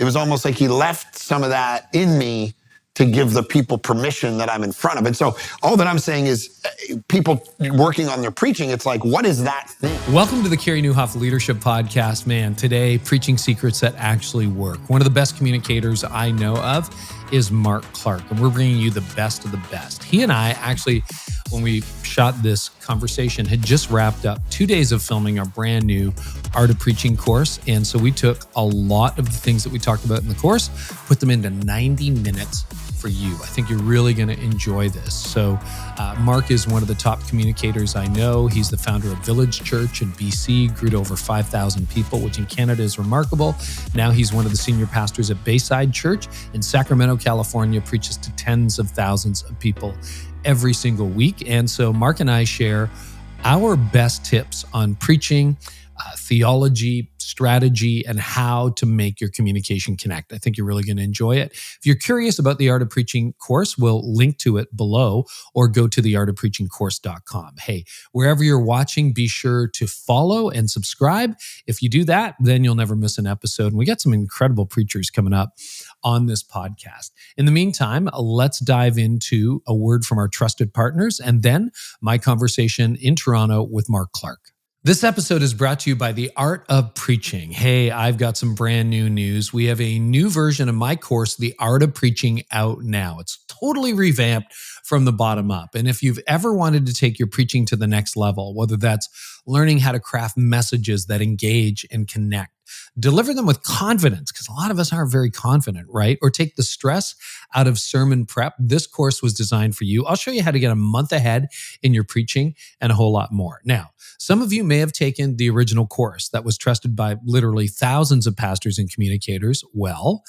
was almost like he left some of that in me to give the people permission that I'm in front of. And so all that I'm saying is people working on their preaching, it's like, what is that thing? Welcome to the Carey Nieuwhof Leadership Podcast, man. Today, preaching secrets that actually work. One of the best communicators I know of is Mark Clark, and we're bringing you the best of the best. He and I actually, when we shot this conversation, had just wrapped up 2 days of filming our brand new Art of Preaching course. And so we took a lot of the things that we talked about in the course, put them into 90 minutes for you. I think you're really going to enjoy this. So Mark is one of the top communicators I know. He's the founder of Village Church in BC, grew to over 5,000 people, which in Canada is remarkable. Now he's one of the senior pastors at Bayside Church in Sacramento, California, preaches to tens of thousands of people every single week. And so Mark and I share our best tips on preaching, theology, strategy, and how to make your communication connect. I think you're really going to enjoy it. If you're curious about the Art of Preaching course, we'll link to it below or go to theartofpreachingcourse.com. Hey, wherever you're watching, be sure to follow and subscribe. If you do that, then you'll never miss an episode. And we got some incredible preachers coming up on this podcast. In the meantime, let's dive into a word from our trusted partners and then my conversation in Toronto with Mark Clark. This episode is brought to you by The Art of Preaching. Hey, I've got some brand new news. We have a new version of my course, The Art of Preaching, out now. It's totally revamped from the bottom up. And if you've ever wanted to take your preaching to the next level, whether that's learning how to craft messages that engage and connect, deliver them with confidence, because a lot of us aren't very confident, right? Or take the stress out of sermon prep, this course was designed for you. I'll show you how to get a month ahead in your preaching and a whole lot more. Now, some of you may have taken the original course that was trusted by literally thousands of pastors and communicators. Well,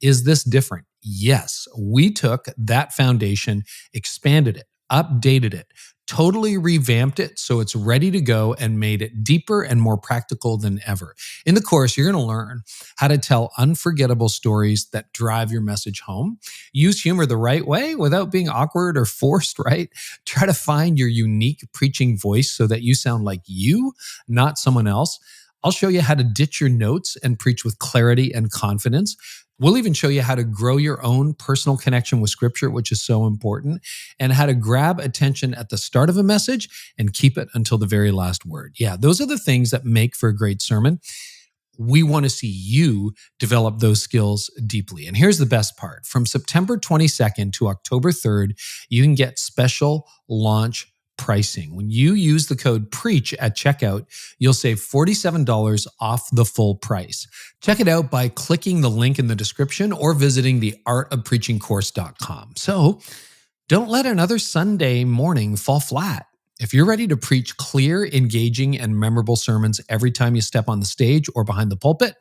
is this different? Yes, we took that foundation, expanded it, updated it, totally revamped it so it's ready to go and made it deeper and more practical than ever. In the course, you're going to learn how to tell unforgettable stories that drive your message home. Use humor the right way without being awkward or forced, right? Try to find your unique preaching voice so that you sound like you, not someone else. I'll show you how to ditch your notes and preach with clarity and confidence. We'll even show you how to grow your own personal connection with Scripture, which is so important, and how to grab attention at the start of a message and keep it until the very last word. Yeah, those are the things that make for a great sermon. We want to see you develop those skills deeply. And here's the best part. From September 22nd to October 3rd, you can get special launch pricing. When you use the code PREACH at checkout, you'll save $47 off the full price. Check it out by clicking the link in the description or visiting theartofpreachingcourse.com. So don't let another Sunday morning fall flat. If you're ready to preach clear, engaging, and memorable sermons every time you step on the stage or behind the pulpit,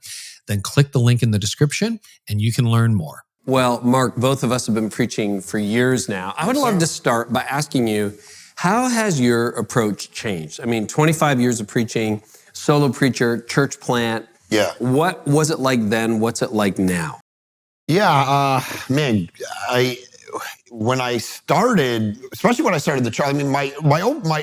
then click the link in the description and you can learn more. Well, Mark, both of us have been preaching for years now. I would love to start by asking you, how has your approach changed? I mean, 25 years of preaching, solo preacher, church plant. Yeah. What was it like then? What's it like now? Yeah, man, when I started, especially when I started the church, I mean, my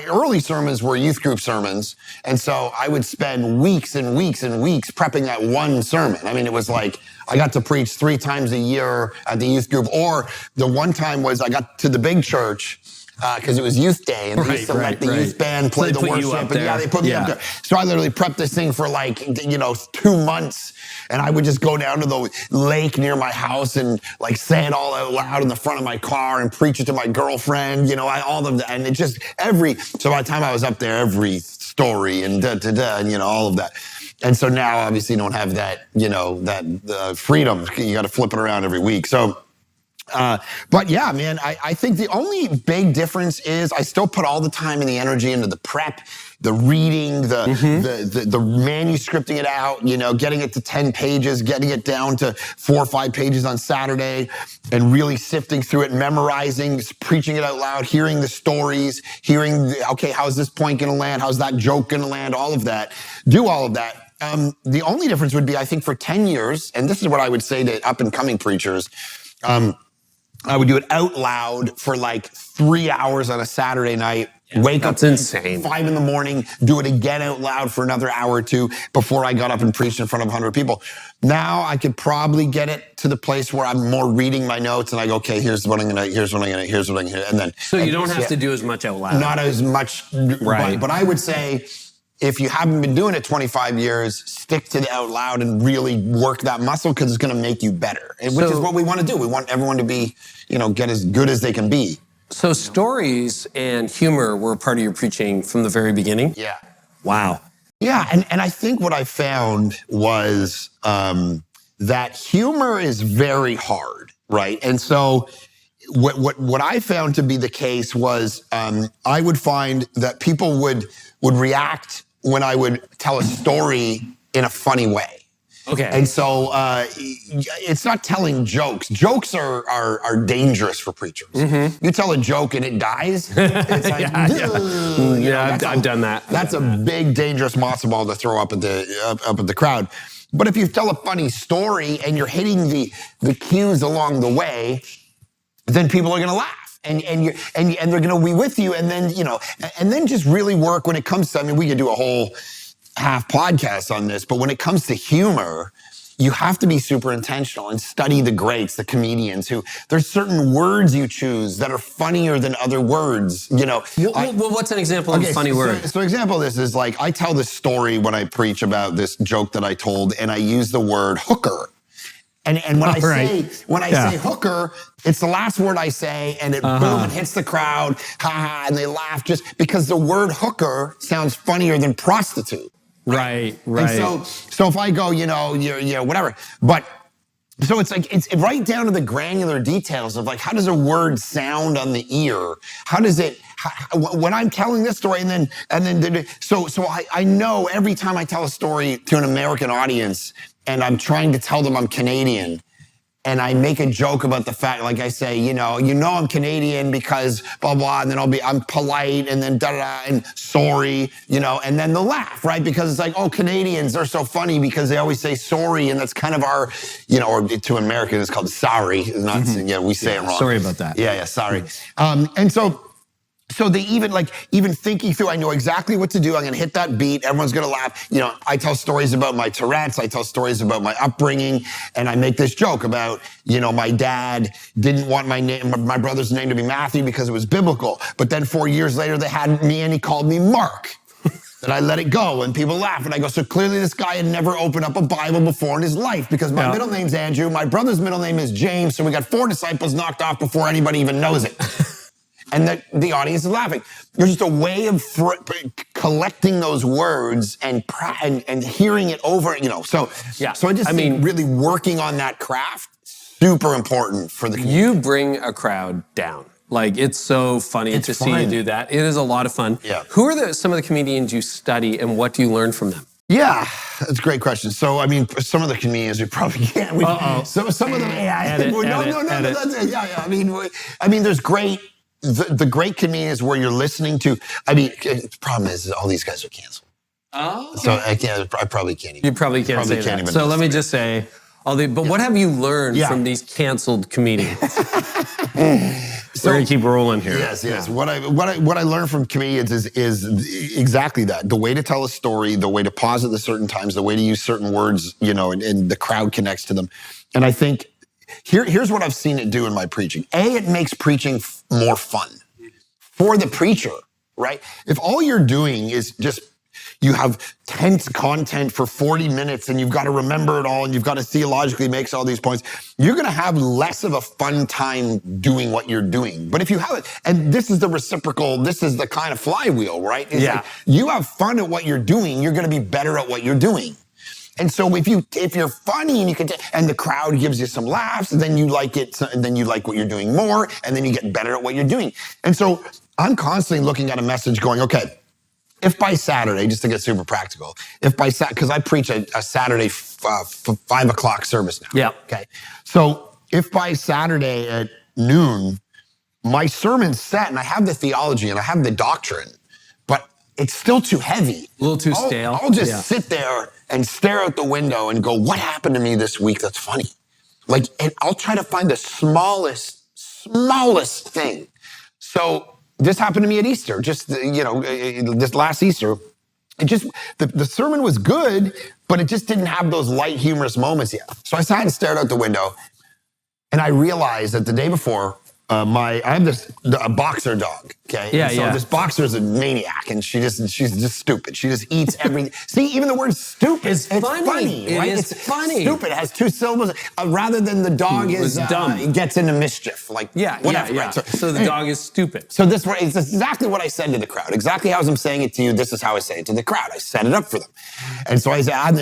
early sermons were youth group sermons. And so I would spend weeks and weeks and weeks prepping that one sermon. I mean, it was like, I got to preach 3 times a year at the youth group. Or the one time was I got to the big church, because it was youth day, and they used to let the youth band play the worship, and they put me up there. So I literally prepped this thing for 2 months, and I would just go down to the lake near my house and say it all out loud in the front of my car and preach it to my girlfriend, all of that, and it just so by the time I was up there, every story and and all of that. And so now obviously you don't have that, that freedom. You got to flip it around every week. So. But yeah, man, I think the only big difference is I still put all the time and the energy into the prep, the reading, the manuscripting it out, getting it to 10 pages, getting it down to 4 or 5 pages on Saturday, and really sifting through it, memorizing, preaching it out loud, hearing the stories, okay, how's this point going to land? How's that joke going to land? All of that. Do all of that. The only difference would be, I think, for 10 years, and this is what I would say to up-and-coming preachers, I would do it out loud for 3 hours on a Saturday night Wake up That's insane. 5 a.m, do it again out loud for another hour or two before I got up and preached in front of 100 people. Now I could probably get it to the place where I'm more reading my notes and I go, okay, here's what I'm gonna, and then. So you don't have to do as much out loud. Not as much, right? But I would say, if you haven't been doing it 25 years, stick to the out loud and really work that muscle because it's going to make you better, which is what we want to do. We want everyone to be, get as good as they can be. So stories and humor were a part of your preaching from the very beginning? Yeah. Wow. Yeah, and I think what I found was that humor is very hard, right? And so what I found to be the case was I would find that people would react when I would tell a story in a funny way. Okay. And so it's not telling jokes. Jokes are dangerous for preachers. Mm-hmm. You tell a joke and it dies. It's like, I've done that. That's a big, dangerous matzo ball to throw up at the crowd. But if you tell a funny story and you're hitting the cues along the way, then people are going to laugh. And they're going to be with you, and then just really work when it comes to. I mean, we could do a whole half podcast on this, but when it comes to humor, you have to be super intentional and study the greats, the comedians who. There's certain words you choose that are funnier than other words. Well, what's an example of a funny word? So example of this is like I tell this story when I preach about this joke that I told, and I use the word hooker. And when I say hooker, it's the last word I say, and it boom, it hits the crowd, and they laugh just because the word hooker sounds funnier than prostitute. Right. And so if I go, whatever, but so it's like it's right down to the granular details of like how does a word sound on the ear? How does it? When I'm telling this story, and then so I know every time I tell a story to an American audience. And I'm trying to tell them I'm Canadian, and I make a joke about the fact, like I say, I'm Canadian because blah, blah, and then I'm polite, and then da-da-da, and sorry, and then they'll laugh, right? Because it's like, oh, Canadians, they're so funny because they always say sorry, and that's kind of our, or to Americans, it's called sorry. Not, we say it wrong. Sorry about that. Yeah, sorry. And so they even thinking through, I know exactly what to do. I'm going to hit that beat. Everyone's going to laugh. I tell stories about my Tourette's. I tell stories about my upbringing. And I make this joke about, my dad didn't want my brother's name to be Matthew because it was biblical. But then 4 years later, they had me and he called me Mark. That I let it go and people laugh. And I go, so clearly this guy had never opened up a Bible before in his life because my middle name's Andrew. My brother's middle name is James. So we got 4 disciples knocked off before anybody even knows it. And the audience is laughing. There's just a way of collecting those words and hearing it over, So I just think really working on that craft, super important for the community. You bring a crowd down. Like, it's so funny to see you do that. It is a lot of fun. Yeah. Who are some of the comedians you study, and what do you learn from them? Yeah, that's a great question. So, I mean, some of the comedians we probably can't. So some of them, that's it. Yeah. I mean, there's great. The great comedians where you're listening to, the problem is all these guys are canceled. Oh. So I probably can't even. You probably can't say that. So let me just say, what have you learned from these canceled comedians? We're gonna keep rolling here. Yes. Yeah. What I learned from comedians is exactly that. The way to tell a story, the way to pause at certain times, the way to use certain words, and the crowd connects to them. And I think here's what I've seen it do in my preaching. It makes preaching more fun for the preacher, right? If all you're doing is just, you have tense content for 40 minutes and you've got to remember it all and you've got to theologically make all these points, you're going to have less of a fun time doing what you're doing. But if you have it, and this is the reciprocal, this is the kind of flywheel, right? It's like you have fun at what you're doing, you're going to be better at what you're doing. And so if you're funny and you can, and the crowd gives you some laughs, and then you like it, and then you like what you're doing more, and then you get better at what you're doing. And so I'm constantly looking at a message going, okay, if by Saturday, just to get super practical, because I preach a Saturday 5 o'clock service now. Yeah. Okay. So if by Saturday at noon, my sermon's set and I have the theology and I have the doctrine, but it's still too heavy. A little too stale. I'll just sit there and stare out the window and go, what happened to me this week that's funny? And I'll try to find the smallest thing. So this happened to me at Easter, just, this last Easter. It just, the sermon was good, but it just didn't have those light, humorous moments yet. So I sat and stared out the window, and I realized that the day before, I have a boxer dog, okay? Yeah, and so this boxer is a maniac, and she's just stupid. She just eats everything. See, even the word stupid, it's funny, right? It's funny. Stupid. It has two syllables. Rather than the dog is dumb. It gets into mischief, whatever. Yeah. Right? So the dog is stupid. So it's exactly what I said to the crowd. Exactly as I'm saying it to you, this is how I say it to the crowd. I set it up for them. And so I said, and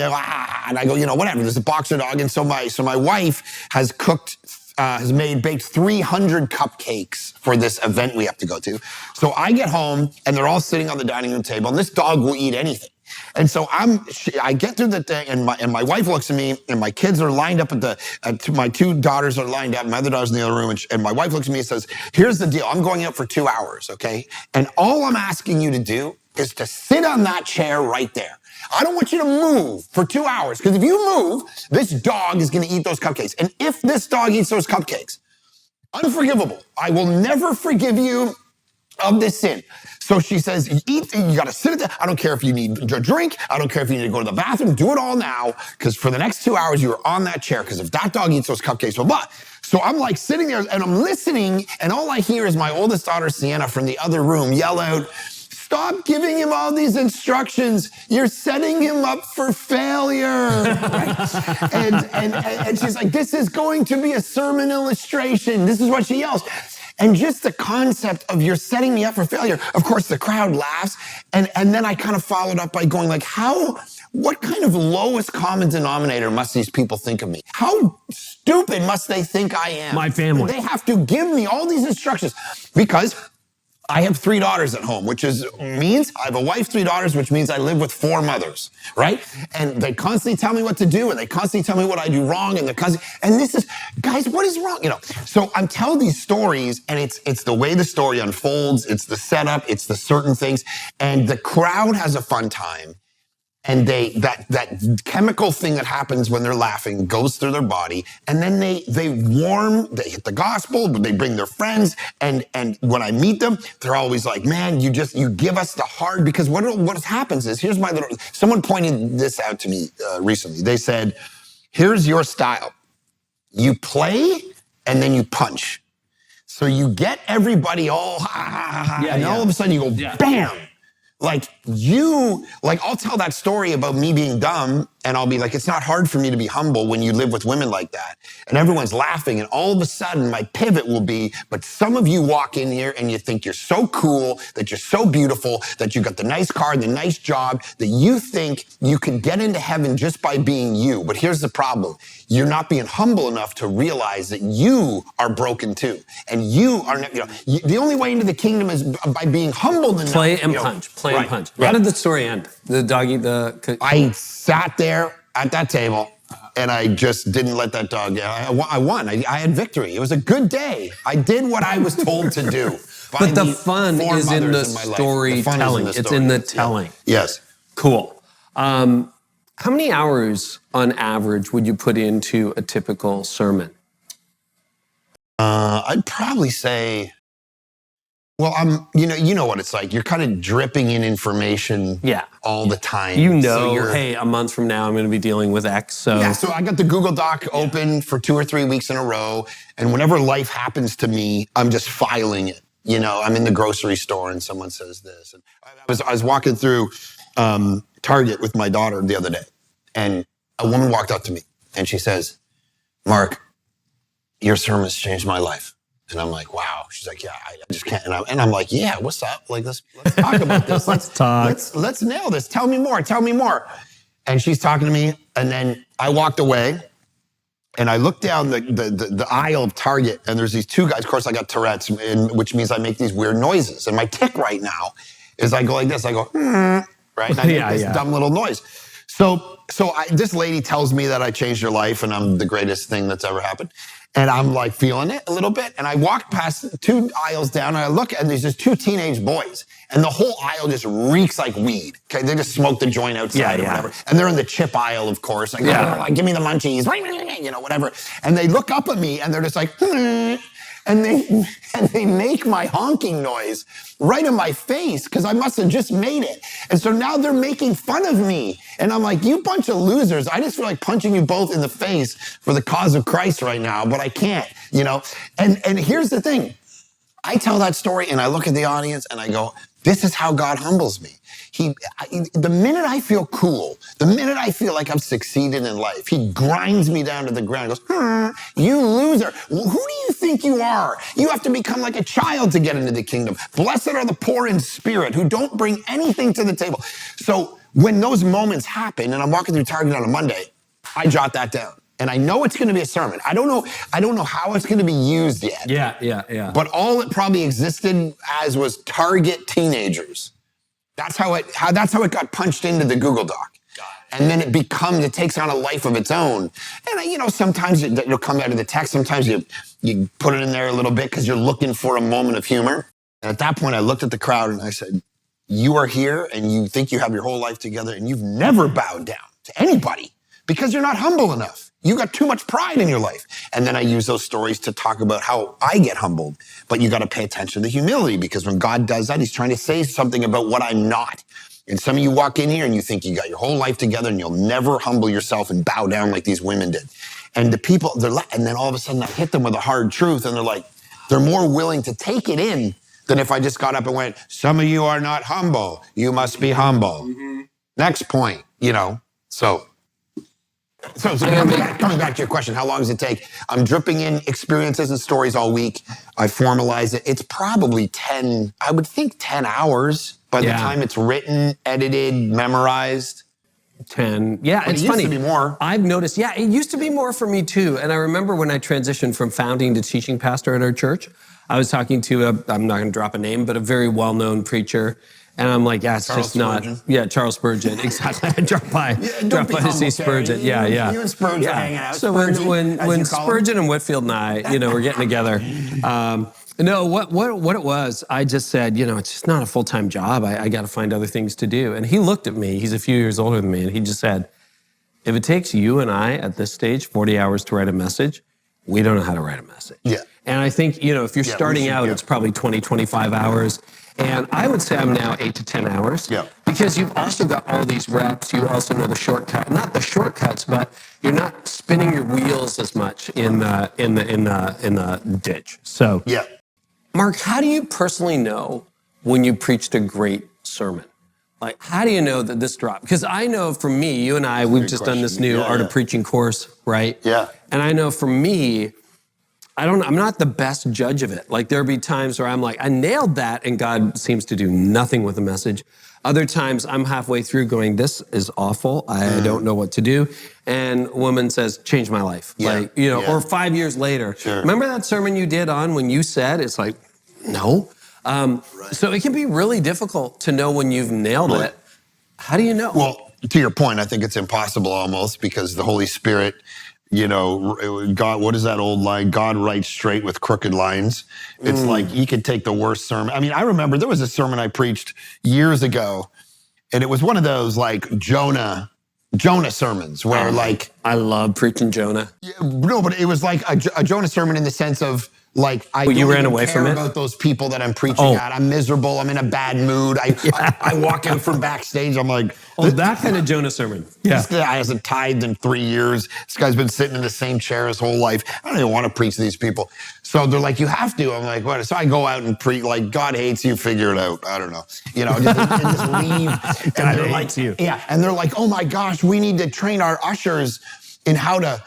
I go, whatever, there's a boxer dog. And so my wife has baked 300 cupcakes for this event we have to go to. So I get home, and they're all sitting on the dining room table, and this dog will eat anything. And so I get through the thing, and my wife looks at me, and my kids are lined up my two daughters are lined up, my other daughter's in the other room, and my wife looks at me and says, here's the deal, I'm going out for 2 hours, okay? And all I'm asking you to do is to sit on that chair right there. I don't want you to move for 2 hours, because if you move, this dog is going to eat those cupcakes. And if this dog eats those cupcakes, unforgivable. I will never forgive you of this sin. So she says, you got to sit at that. I don't care if you need a drink. I don't care if you need to go to the bathroom. Do it all now, because for the next 2 hours, you're on that chair, because if that dog eats those cupcakes, blah, blah. So I'm like sitting there, and I'm listening, and all I hear is my oldest daughter, Sienna, from the other room yell out, stop giving him all these instructions. You're setting him up for failure. Right? And she's like, this is going to be a sermon illustration. This is what she yells. And just the concept of you're setting me up for failure. Of course, the crowd laughs. And then I kind of followed up by going like, what kind of lowest common denominator must these people think of me? How stupid must they think I am? My family. They have to give me all these instructions because I have 3 daughters at home, which means I have a wife, 3 daughters, which means I live with 4 mothers, right? And they constantly tell me what to do, and they constantly tell me what I do wrong, and this is, guys, what is wrong? So I'm telling these stories, and it's the way the story unfolds, it's the setup, it's the certain things, and the crowd has a fun time. And that chemical thing that happens when they're laughing goes through their body, and then they hit the gospel, they bring their friends, and when I meet them, they're always like, man, you give us the hard, because what happens is, someone pointed this out to me recently. They said, here's your style. You play, and then you punch. So you get everybody all, and all of a sudden you go, bam! I'll tell that story about me being dumb, and I'll be like, it's not hard for me to be humble when you live with women like that. And everyone's laughing, and all of a sudden my pivot will be, but some of you walk in here and you think you're so cool, that you're so beautiful, that you got the nice car, the nice job, that you think you can get into heaven just by being you. But here's the problem. You're not being humble enough to realize that you are broken too. And you are, the only way into the kingdom is by being humbled enough. Play and punch. How did the story end? The doggy, I sat there at that table, and I just didn't let that dog. I won. I had victory. It was a good day. I did what I was told to do. But the fun is in the storytelling. It's in the telling. Yes. Cool. How many hours on average would you put into a typical sermon? I'd probably say, well, you know what it's like. You're kind of dripping in information all the time. Hey, a month from now I'm going to be dealing with X. So I got the Google Doc open for 2 or 3 weeks in a row, and whenever life happens to me, I'm just filing it. I'm in the grocery store and someone says this. And I was walking through Target with my daughter the other day, and a woman walked up to me and she says, Mark, your sermon's changed my life. And I'm like, wow. She's like, yeah, I just can't. And I'm like, yeah, what's up? Like, let's talk about this. Let's nail this. Tell me more. And she's talking to me. And then I walked away, and I looked down the aisle of Target, and there's these 2 guys. Of course, I got Tourette's, which means I make these weird noises. And my tick right now is I go like this. I go, right? And I make this dumb little noise. So this lady tells me that I changed her life, and I'm the greatest thing that's ever happened. And I'm like feeling it a little bit. And I walk past 2 aisles down, and I look, and there's just 2 teenage boys. And the whole aisle just reeks like weed. Okay, they just smoke the joint outside or whatever. And they're in the chip aisle, of course. Like, give me the munchies, whatever. And they look up at me, and they're just like, and they make my honking noise right in my face because I must have just made it. And so now they're making fun of me. And I'm like, you bunch of losers. I just feel like punching you both in the face for the cause of Christ right now, but I can't, you know? And here's the thing. I tell that story and I look at the audience and I go, this is how God humbles me. The minute I feel cool, the minute I feel like I've succeeded in life, he grinds me down to the ground and goes, you loser. Who do you think you are? You have to become like a child to get into the kingdom. Blessed are the poor in spirit who don't bring anything to the table. So when those moments happen and I'm walking through Target on a Monday, I jot that down. And I know it's going to be a sermon. I don't know how it's going to be used yet. Yeah. But all it probably existed as was Target teenagers. That's how it got punched into the Google Doc. And then it takes on a life of its own. And sometimes it'll come out of the text. Sometimes you put it in there a little bit because you're looking for a moment of humor. And at that point, I looked at the crowd and I said, you are here and you think you have your whole life together and you've never bowed down to anybody because you're not humble enough. You got too much pride in your life. And then I use those stories to talk about how I get humbled. But you got to pay attention to the humility because when God does that, he's trying to say something about what I'm not. And some of you walk in here and you think you got your whole life together and you'll never humble yourself and bow down like these women did. And the people, and then all of a sudden I hit them with a hard truth and they're more willing to take it in than if I just got up and went, some of you are not humble. You must be humble. Mm-hmm. Next point, so coming back to your question, how long does it take? I'm dripping in experiences and stories all week. I formalize it. It's probably 10 hours by the time it's written, edited, memorized. 10. Yeah, but it's it funny. Used to be more. I've noticed, it used to be more for me too. And I remember when I transitioned from founding to teaching pastor at our church, I was talking to I'm not going to drop a name, but a very well-known preacher. And I'm like, it's just not. Yeah, Charles Spurgeon. Exactly. I dropped by to see Spurgeon. You and Spurgeon are hanging out. So when Spurgeon and Whitfield and I, we're getting together. What it was, I just said, it's just not a full-time job. I got to find other things to do. And he looked at me. He's a few years older than me, and he just said, if it takes you and I at this stage 40 hours to write a message, we don't know how to write a message. Yeah. And I think, if you're starting out, it's probably 20, 25 hours. And I would say I'm now 8 to 10 hours. Yeah. Because you've also got all these reps. You also know the shortcut, not the shortcuts, but you're not spinning your wheels as much in the ditch. So, yeah. Mark, how do you personally know when you preached a great sermon? Like, how do you know that this dropped? Because I know for me, you and I, we've just done this new Art of Preaching course, right? Yeah. And I know for me, I'm not the best judge of it. Like there'll be times where I'm like, I nailed that and God seems to do nothing with the message. Other times I'm halfway through going, this is awful. I don't know what to do. And a woman says, change my life. Yeah. Or 5 years later. Sure. Remember that sermon you did on when you said, it's like, no. Right. So it can be really difficult to know when you've nailed it. How do you know? Well, to your point, I think it's impossible almost because the Holy Spirit, God, what is that old line? God writes straight with crooked lines. It's like he could take the worst sermon. I mean, I remember there was a sermon I preached years ago, and it was one of those like Jonah sermons where I love preaching Jonah. No, but it was like a Jonah sermon in the sense of like, I don't ran even away care from it? about those people that I'm preaching at. I'm miserable. I'm in a bad mood. I walk out from backstage. I'm like, that kind of Jonah sermon. Yeah. This guy hasn't tithed in 3 years. This guy's been sitting in the same chair his whole life. I don't even want to preach to these people. So they're like, you have to. I'm like, what? So I go out and preach, like, God hates you, figure it out. I don't know. Just leave. God hates you. Yeah. And they're like, oh my gosh, we need to train our ushers in how to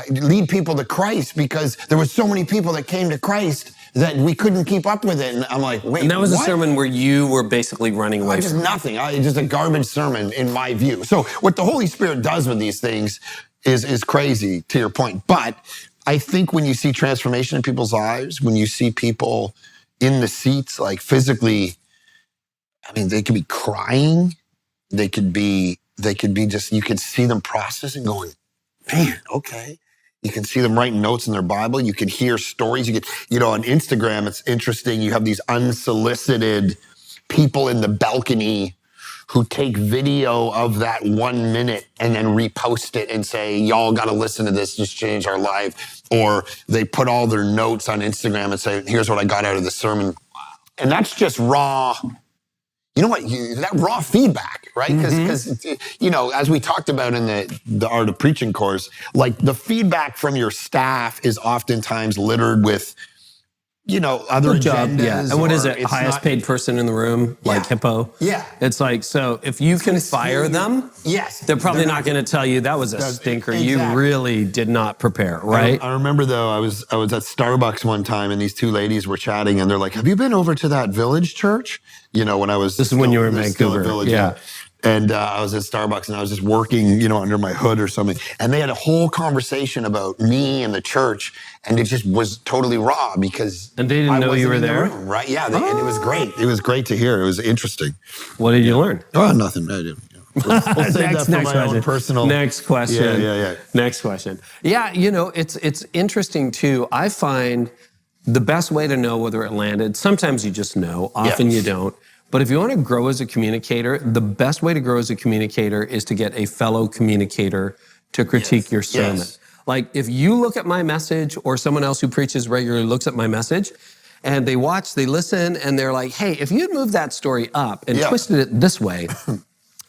lead people to Christ because there were so many people that came to Christ that we couldn't keep up with it. And I'm like, wait, and that was what? A sermon where you were basically running away Just nothing. Just a garbage sermon in my view. So what the Holy Spirit does with these things is crazy, to your point. But I think when you see transformation in people's lives, when you see people in the seats, like physically, I mean, they could be crying. They could be just, you could see them processing going, man, okay. You can see them writing notes in their Bible. You can hear stories. You can, on Instagram, it's interesting. You have these unsolicited people in the balcony who take video of that 1 minute and then repost it and say, y'all got to listen to this, just changed our life. Or they put all their notes on Instagram and say, here's what I got out of the sermon. And that's just raw. You know what? That raw feedback, right? Because, as we talked about in the Art of Preaching course, like the feedback from your staff is oftentimes littered with, other agendas. Yeah. And what is it? Highest paid person in the room, like Hippo. Yeah. It's like, so if you can fire them, yes, they're probably not going to tell you that was a stinker. Exactly. You really did not prepare, right? I remember though, I was at Starbucks one time and these two ladies were chatting and they're like, have you been over to that Village church? When I was This is when you were in Vancouver. Village, yeah. And I was at Starbucks and I was just working, under my hood or something. And they had a whole conversation about me and the church. And it just was totally raw because And they didn't know you were there? room, right? Yeah. And it was great. It was great to hear. It was interesting. What did you learn? Oh, nothing. I didn't. We'll save that for my own personal. Next question. Yeah. Next question. Yeah, it's interesting too. I find the best way to know whether it landed, sometimes you just know, often you don't. But if you want to grow as a communicator, the best way to grow as a communicator is to get a fellow communicator to critique your sermon. Yes. Like if you look at my message or someone else who preaches regularly looks at my message and they watch, they listen, and they're like, hey, if you'd moved that story up and twisted it this way,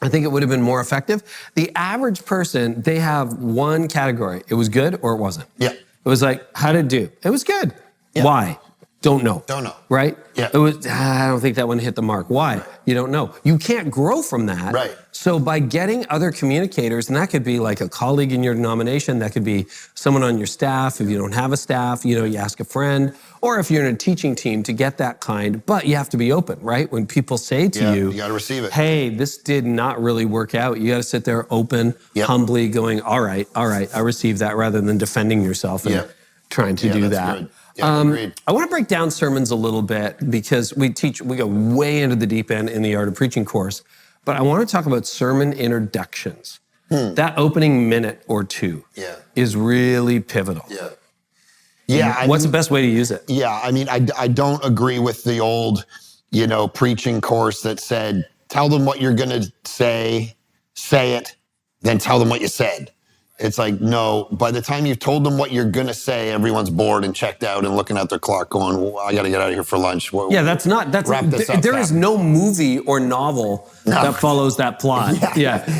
I think it would have been more effective. The average person, they have one category. It was good or it wasn't. Yeah. It was like, how did it do? It was good. Yeah. Why? Don't know. Right? Yeah. It was, I don't think that one hit the mark. Why? Right. You don't know. You can't grow from that. Right. So by getting other communicators, and that could be like a colleague in your denomination, that could be someone on your staff. If you don't have a staff, you ask a friend, or if you're in a teaching team to get that kind, but you have to be open, right? When people say to you got to receive it. Hey, this did not really work out. You got to sit there open, humbly going, all right, I received that, rather than defending yourself and trying to do that. Good. Yeah, agreed. I want to break down sermons a little bit because we go way into the deep end in the Art of Preaching course, but I want to talk about sermon introductions. That opening minute or two is really pivotal. Yeah. What's the best way to use it? Yeah, I don't agree with the old, preaching course that said, tell them what you're going to say it, then tell them what you said. It's like, no, by the time you've told them what you're going to say, everyone's bored and checked out and looking at their clock going, well, I got to get out of here for lunch. There is no movie or novel that follows that plot.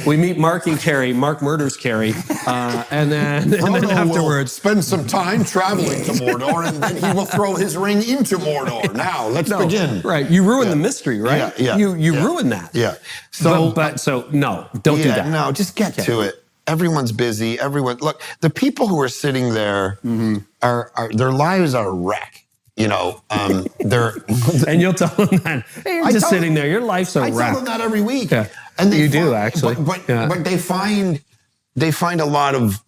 We meet Mark and Carey. Mark murders Carey. And then afterwards. Spend some time traveling to Mordor and then he will throw his ring into Mordor. Now, let's begin. Right. You ruin the mystery, right? You ruin that. Yeah. So no, don't do that. No, just get to it. Everyone's busy. Look, the people who are sitting there are their lives are a wreck. They're and you'll tell them that. Hey, you're just sitting there. Your life's a wreck. I tell them that every week. Yeah. And you do actually. But they find a lot of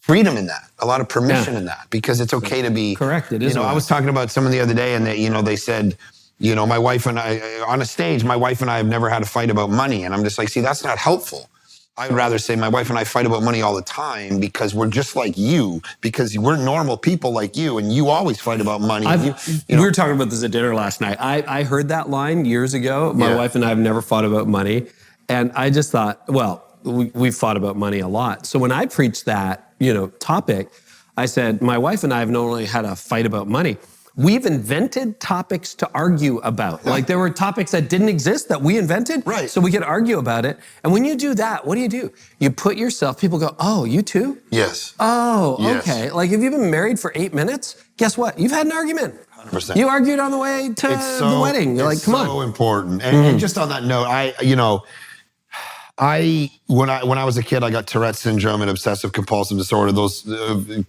freedom in that, a lot of permission in that, because it's okay to be correct. It is. I was talking about someone the other day, and they said, my wife and I on a stage, my wife and I have never had a fight about money, and I'm just like, see, that's not helpful. I would rather say my wife and I fight about money all the time because we're just like you, because we're normal people like you, and you always fight about money. We were talking about this at dinner last night. I heard that line years ago. My wife and I have never fought about money. And I just thought, well, we've fought about money a lot. So when I preached that, topic, I said, my wife and I have not only had a fight about money, we've invented topics to argue about. Like there were topics that didn't exist that we invented. Right. So we could argue about it. And when you do that, what do? You put yourself, people go, oh, you too? Yes. Oh, yes. Okay. Like if you've been married for 8 minutes, guess what? You've had an argument. 100%. You argued on the way to the wedding. You're like, come on. It's so important. And just on that note, when I was a kid, I got Tourette's syndrome and obsessive compulsive disorder. Those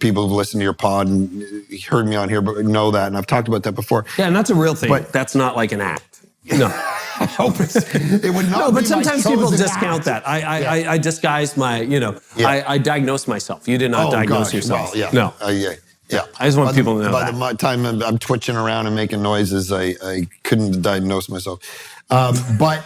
people who've listened to your pod and heard me on here know that, and I've talked about that before. Yeah, and that's a real thing. But that's not like an act. No. I hope it would not. No, but be sometimes people discount act. that. I disguise my, I diagnose myself. You did not diagnose yourself. Well, No. Yeah. I just want people to know by that. By the time I'm twitching around and making noises, I couldn't diagnose myself. But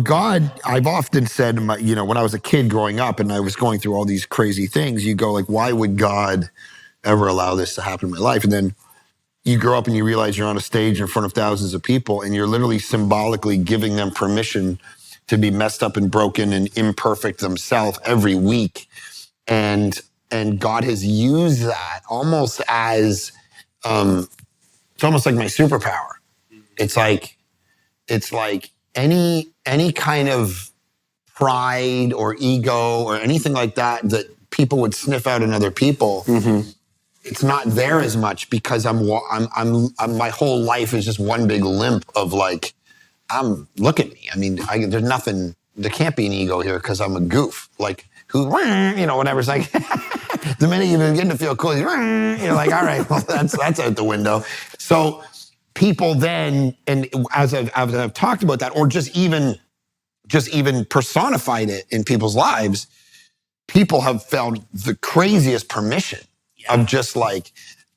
God, I've often said, when I was a kid growing up and I was going through all these crazy things, you go like, why would God ever allow this to happen in my life? And then you grow up and you realize you're on a stage in front of thousands of people and you're literally symbolically giving them permission to be messed up and broken and imperfect themselves every week. And God has used that almost as, it's almost like my superpower. It's like any kind of pride or ego or anything like that people would sniff out in other people. It's not there as much because I'm my whole life is just one big limp of like, look at me. I mean, there's nothing, there can't be an ego here because I'm a goof. Like, whatever. It's like, the minute you begin to feel cool, you're like, all right, well, that's out the window. So people then, and as I've talked about that, or just even personified it in people's lives, people have found the craziest permission of just like,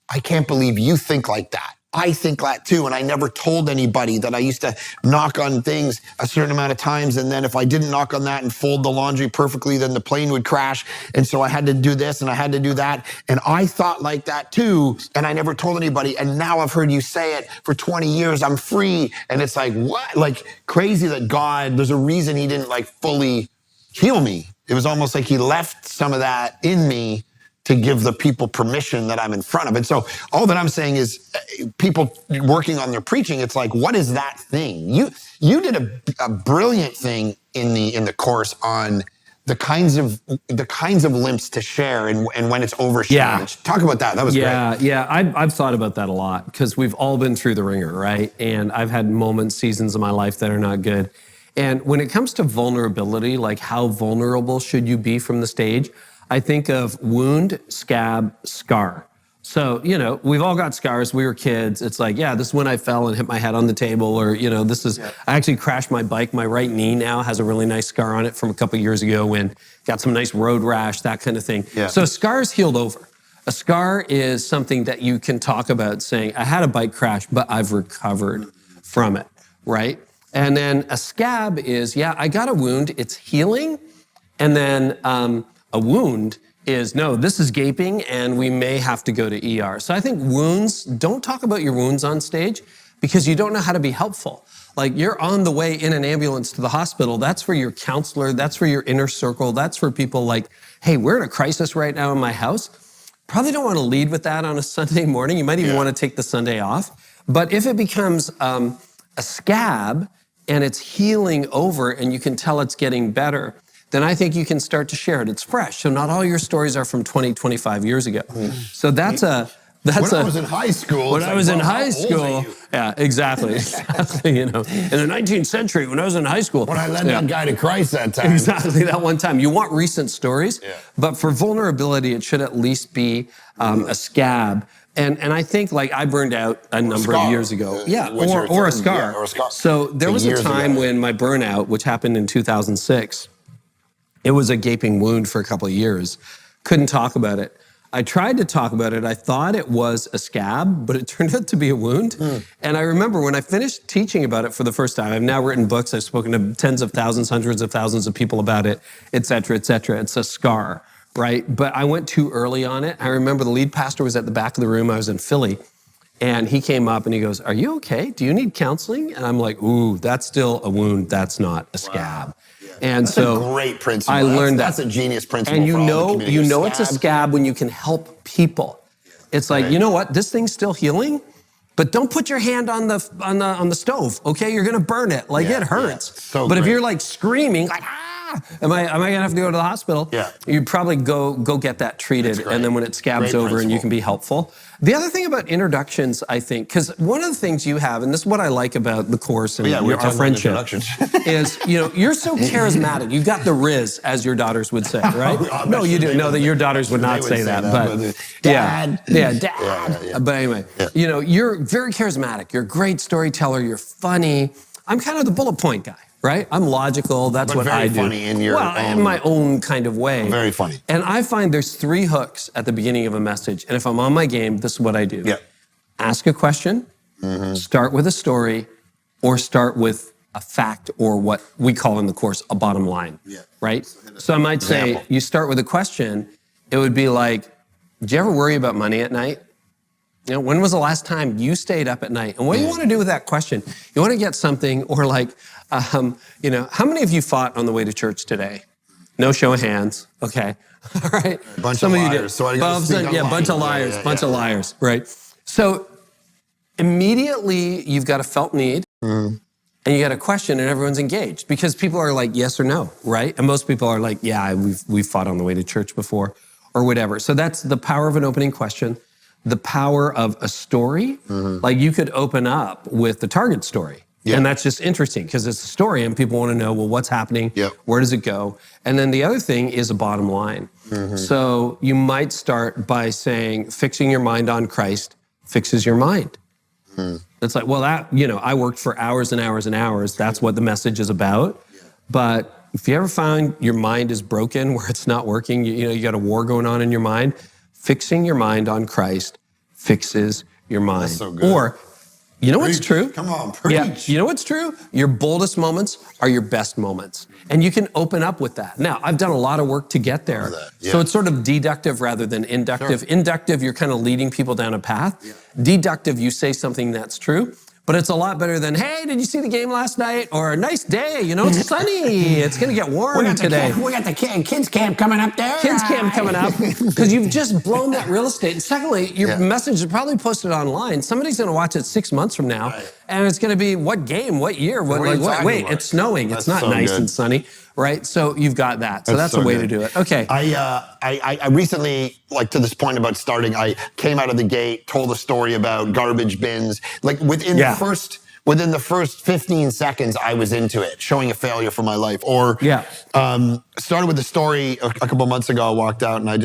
I can't believe you think like that. I think that too. And I never told anybody that I used to knock on things a certain amount of times. And then if I didn't knock on that and fold the laundry perfectly, then the plane would crash. And so I had to do this and I had to do that. And I thought like that too. And I never told anybody. And now I've heard you say it for 20 years. I'm free. And it's like, what? Like crazy that God, there's a reason he didn't like fully heal me. It was almost like he left some of that in me to give the people permission that I'm in front of. And so all that I'm saying is people working on their preaching, it's like, what is that thing? You did a brilliant thing in the course on the kinds of limps to share and when it's overshared. Yeah. Talk about that. That was great. Yeah. I've thought about that a lot because we've all been through the ringer, right? And I've had moments, seasons of my life that are not good. And when it comes to vulnerability, like how vulnerable should you be from the stage? I think of wound, scab, scar. So, we've all got scars. We were kids. It's like, this is when I fell and hit my head on the table, or, this is, I actually crashed my bike. My right knee now has a really nice scar on it from a couple of years ago when got some nice road rash, that kind of thing. Yeah. So scars healed over. A scar is something that you can talk about saying, I had a bike crash, but I've recovered from it, right? And then a scab is, I got a wound. It's healing. And then, a wound is, no, this is gaping and we may have to go to ER. So I think wounds, don't talk about your wounds on stage because you don't know how to be helpful. Like you're on the way in an ambulance to the hospital. That's for your counselor. That's for your inner circle. That's for people like, hey, we're in a crisis right now in my house. Probably don't want to lead with that on a Sunday morning. You might even want to take the Sunday off. But if it becomes a scab and it's healing over and you can tell it's getting better, then I think you can start to share it. It's fresh. So not all your stories are from 20 25 years ago. So that's I was in high school. When I was in high school. Yeah, exactly. In the 19th century, when I was in high school. When I led that guy to Christ that time. Exactly, that one time. You want recent stories, but for vulnerability, it should at least be a scab. And I think like I burned out a number of years ago. Or a scar. Yeah, or a scar. So there was a time when my burnout, which happened in 2006, it was a gaping wound for a couple of years. Couldn't talk about it. I tried to talk about it. I thought it was a scab, but it turned out to be a wound. And I remember when I finished teaching about it for the first time, I've now written books, I've spoken to tens of thousands, hundreds of thousands of people about it, et cetera, et cetera. It's a scar, right? But I went too early on it. I remember the lead pastor was at the back of the room. I was in Philly. And he came up and he goes, are you okay? Do you need counseling? And I'm like, ooh, that's still a wound. That's not a scab. Wow. And that's so a great principle. I learned that's a genius principle. And you know it's a scab when you can help people. It's like, you know what? This thing's still healing, but don't put your hand on the stove. Okay, you're gonna burn it. Like it hurts. So but if you're like screaming, like am I gonna have to go to the hospital? You'd probably go get that treated, and then when it scabs over, and you can be helpful. The other thing about introductions, I think, because one of the things you have, and this is what I like about the course and our friendship, is you're so charismatic. You've got the Riz, as your daughters would say, right? No, you do. No, that your daughters would not say that. But Dad. Dad. But anyway, you're very charismatic. You're a great storyteller. You're funny. I'm kind of the bullet point guy. Right? I'm logical. That's what I do. Very funny in your in my own kind of way. Very funny. And I find there's 3 hooks at the beginning of a message. And if I'm on my game, this is what I do. Ask a question, start with a story, or start with a fact, or what we call in the course a bottom line. Right? So I might say, you start with a question. It would be like, do you ever worry about money at night? You know, when was the last time you stayed up at night? And what do you want to do with that question? You want to get something, or like, you know, how many of you fought on the way to church today? No show of hands. Okay. All right. Bunch Some of of you liars. did. So I gotta speak online. Bunch of liars. Bunch of liars. Right. So immediately you've got a felt need. And you got a question, and everyone's engaged because people are like, yes or no, right? And most people are like, yeah, we've fought on the way to church before, or whatever. So that's the power of an opening question, the power of a story. Like you could open up with the Target story. Yeah. And that's just interesting because it's a story and people want to know, well, what's happening? Yep. Where does it go? And then the other thing is a bottom line. So you might start by saying, fixing your mind on Christ fixes your mind. It's like, well, that, you know, I worked for hours and hours and hours. That's what the message is about. But if you ever find your mind is broken, where it's not working, you know, you got a war going on in your mind, fixing your mind on Christ fixes your mind. That's so good. Or, you know what's true? Come on, preach. Yeah, you know what's true? Your boldest moments are your best moments. And you can open up with that. Now, I've done a lot of work to get there. So it's sort of deductive rather than inductive. Sure. Inductive, you're kind of leading people down a path. Deductive, you say something that's true. But it's a lot better than, hey, did you see the game last night? Or nice day, you know, it's sunny. It's going to get warm today. We got the kids camp coming up there. Kids camp coming up, because you've just blown that real estate. And secondly, your message is probably posted online. Somebody's going to watch it 6 months from now, and it's going to be, what game, what year? Wait, it's snowing. It's not so nice good. and sunny, right? So you've got that. So that's so a way good. to do it. Okay. I recently, like to this point about starting, I came out of the gate, told a story about garbage bins. Like within the first 15 seconds, I was into it, showing a failure for my life. Or started with the story a couple months ago. I walked out and I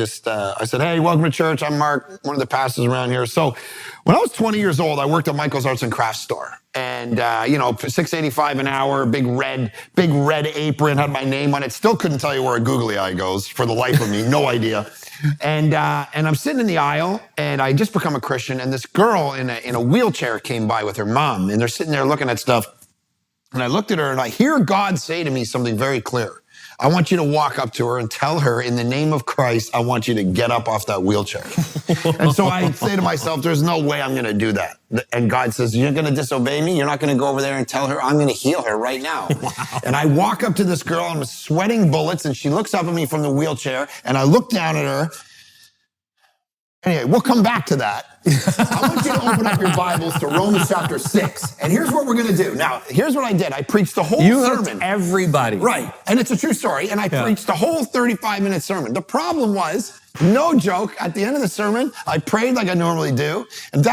said, hey, welcome to church. I'm Mark, one of the pastors around here. So when I was 20 years old, I worked at Michael's Arts and Crafts store. And, you know, $6.85 an hour, big red apron, had my name on it. Still couldn't tell you where a googly eye goes for the life of me. No idea. And I'm sitting in the aisle, and I just become a Christian, and this girl in a wheelchair came by with her mom, and they're sitting there looking at stuff. And I looked at her, and I hear God say to me something very clear. I want you to walk up to her and tell her, in the name of Christ, I want you to get up off that wheelchair. And so I say to myself, there's no way I'm going to do that. And God says, you're going to disobey me? You're not going to go over there and tell her? I'm going to heal her right now. Wow. And I walk up to this girl, I'm sweating bullets, and she looks up at me from the wheelchair, and I look down at her. Anyway, we'll come back to that. I want you to open up your Bibles to Romans chapter 6. And here's what we're going to do. Now, here's what I did. I preached the whole sermon. Everybody. Right. And it's a true story. And I preached the whole 35-minute sermon. The problem was, no joke, at the end of the sermon, I prayed like I normally do, and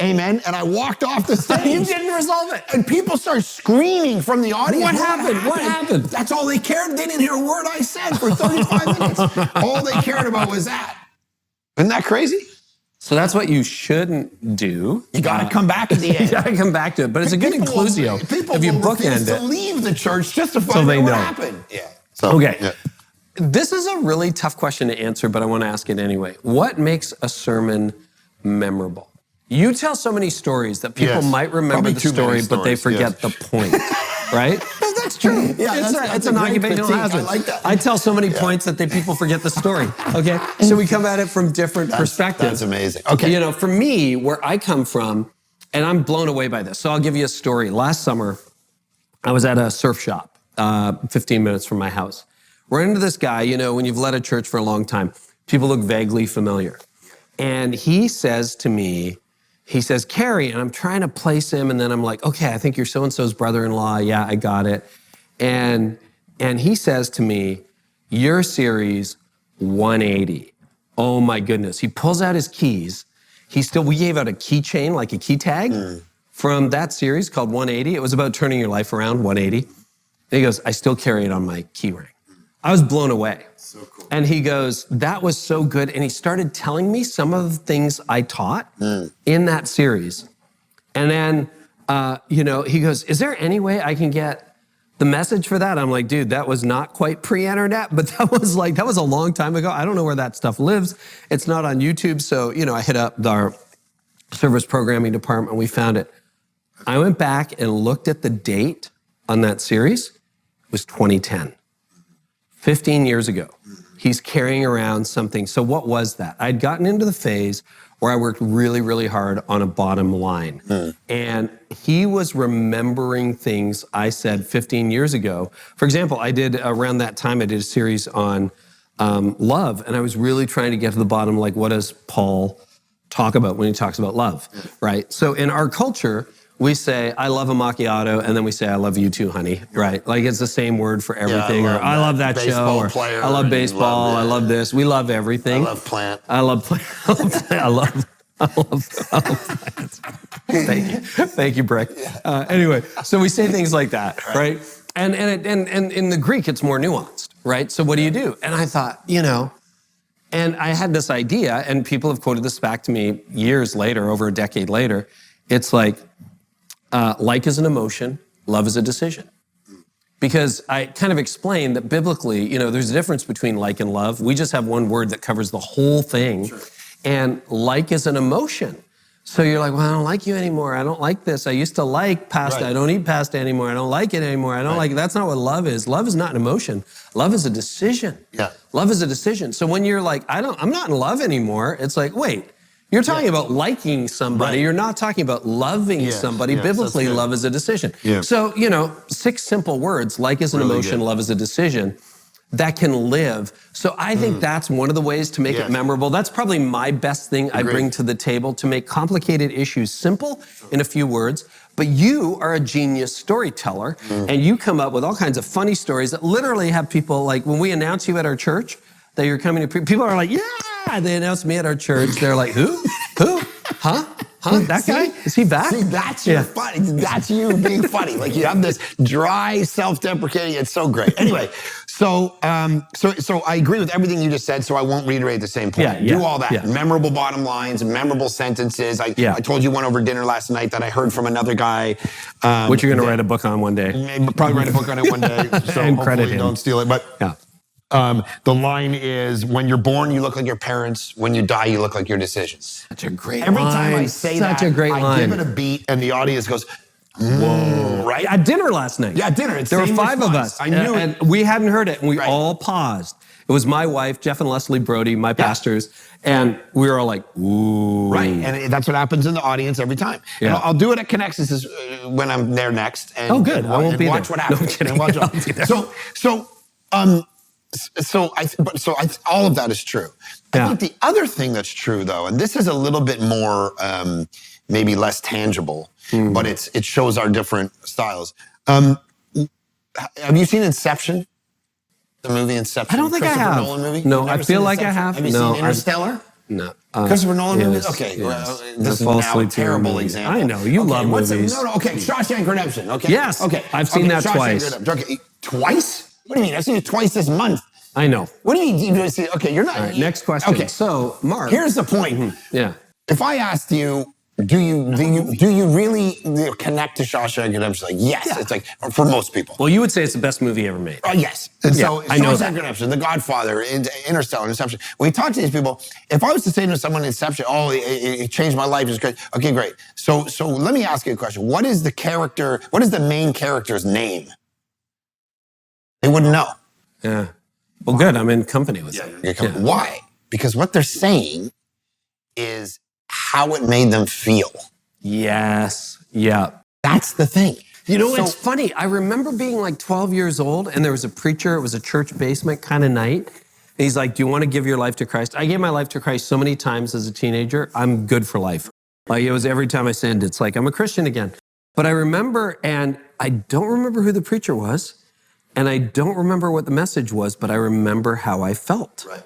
amen, and I walked off the stage. You didn't resolve it. And people started screaming from the audience. What happened? What happened? That's all they cared. They didn't hear a word I said for 35 minutes. All they cared about was that. Isn't that crazy? So that's what you shouldn't do. You got to come back at the end. You got to come back to it. But it's a good inclusio. People if you will refuse bookend to it. leave the church just to find out what happened. Yeah. So, okay. Yeah. This is a really tough question to answer, but I want to ask it anyway. What makes a sermon memorable? You tell so many stories that people might remember the story, but they forget the point, right? That's true. Yeah, it's an occupational hazard. I like that. I tell so many points that people forget the story. Okay, so we come at it from different perspectives. That's amazing. Okay, you know, for me, where I come from, and I'm blown away by this. So I'll give you a story. Last summer, I was at a surf shop, 15 minutes from my house. Run into this guy. You know, when you've led a church for a long time, people look vaguely familiar, and he says to me. He says, Carey, and I'm trying to place him, and then I'm like, okay, I think you're so-and-so's brother-in-law. Yeah, I got it. And he says to me, your series 180. Oh my goodness. He pulls out his keys. We gave out a keychain, like a key tag, from that series called 180. It was about turning your life around, 180. And he goes, I still carry it on my key ring. I was blown away. So cool. And he goes, that was so good. And he started telling me some of the things I taught in that series. And then, you know, he goes, is there any way I can get the message for that? I'm like, dude, that was not quite pre-internet, but that was a long time ago. I don't know where that stuff lives. It's not on YouTube. So, you know, I hit up our service programming department. We found it. I went back and looked at the date on that series. It was 2010. 15 years ago. he's carrying around something. So what was that? I'd gotten into the phase where I worked really, really hard on a bottom line. And he was remembering things I said 15 years ago. For example, around that time, I did a series on love, and I was really trying to get to the bottom, like, what does Paul talk about when he talks about love, right? So in our culture, we say, I love a macchiato, and then we say, I love you too, honey, right? Like it's the same word for everything, or I love that show, or I love baseball, I love this. We love everything. I love plant. I love plant. I love plants. Thank you, Brick. Anyway, so we say things like that, right? And in the Greek, it's more nuanced, right? So what do you do? And I thought, and I had this idea, and people have quoted this back to me years later, over a decade later. It's like is an emotion, love is a decision. Because I kind of explained that biblically, there's a difference between like and love. We just have one word that covers the whole thing. Sure. And like is an emotion. So you're like, well, I don't like you anymore. I don't like this. I used to like pasta. Right. I don't eat pasta anymore. I don't like it anymore. I don't like it. That's not what love is. Love is not an emotion. Love is a decision. Yeah. Love is a decision. So when you're like, I'm not in love anymore, it's like, wait, you're talking about liking somebody. Right. You're not talking about loving somebody. Biblically, love is a decision. Yeah. So, 6 simple words, like is an emotion, love is a decision, that can live. So I think that's one of the ways to make it memorable. That's probably my best thing I bring to the table, to make complicated issues simple in a few words. But you are a genius storyteller, and you come up with all kinds of funny stories that literally have people, like when we announce you at our church, that you're coming to, people are like, they announced me at our church. They're like, who? Huh? That guy? Is he back? See, that's your funny. That's you being funny. Like you have this dry, self-deprecating. It's so great. Anyway, so I agree with everything you just said. So I won't reiterate the same point. Do all that. Memorable bottom lines, memorable sentences. I told you one over dinner last night that I heard from another guy. Which you're going to write a book on one day. Probably write a book on it one day. So and hopefully you don't steal it. But the line is, when you're born, you look like your parents. When you die, you look like your decisions. Such a great Every line. time I say that, I give it a beat, and the audience goes, whoa. Right? At dinner last night. Yeah, at dinner. There were 5 of us. I knew and we hadn't heard it, and we all paused. It was my wife, Jeff and Leslie Brody, my pastors, and we were all like, ooh. Right, and that's what happens in the audience every time. Yeah. And I'll do it at Connexus when I'm there next. And, good. I won't be watch there. What happens. No, and watch all of that is true. I think the other thing that's true, though, and this is a little bit more, maybe less tangible, but it shows our different styles. Have you seen Inception? The movie Inception? I don't think I have. Christopher Nolan movie? No, I feel like I have. Have you seen Interstellar? No. Christopher Nolan movies? Okay, well, this is now a terrible example. I know, you love movies. Okay, Shawshank Redemption, okay? Yes, okay. I've seen that twice. Okay, twice? What do you mean? I've seen it twice this month. I know. What do you mean? Okay, you're not. All right, next question. Okay, so Mark. Here's the point. Yeah. If I asked you, do you really connect to Shawshank Redemption? Like, yes. Yeah. It's like, for most people. Well, you would say it's the best movie ever made. Yes. And so I know Shawshank Redemption, The Godfather, Interstellar, Inception. When we talk to these people, if I was to say to someone Inception, it changed my life, it's great. Okay, great. So let me ask you a question. What is the main character's name? They wouldn't know. Yeah. Well, good. I'm in company with them. Yeah. Why? Because what they're saying is how it made them feel. Yes. Yeah. That's the thing. It's funny. I remember being like 12 years old, and there was a preacher. It was a church basement kind of night. And he's like, do you want to give your life to Christ? I gave my life to Christ so many times as a teenager. I'm good for life. Like, it was every time I sinned, it's like, I'm a Christian again. But I remember, and I don't remember who the preacher was, and I don't remember what the message was, but I remember how I felt. Right.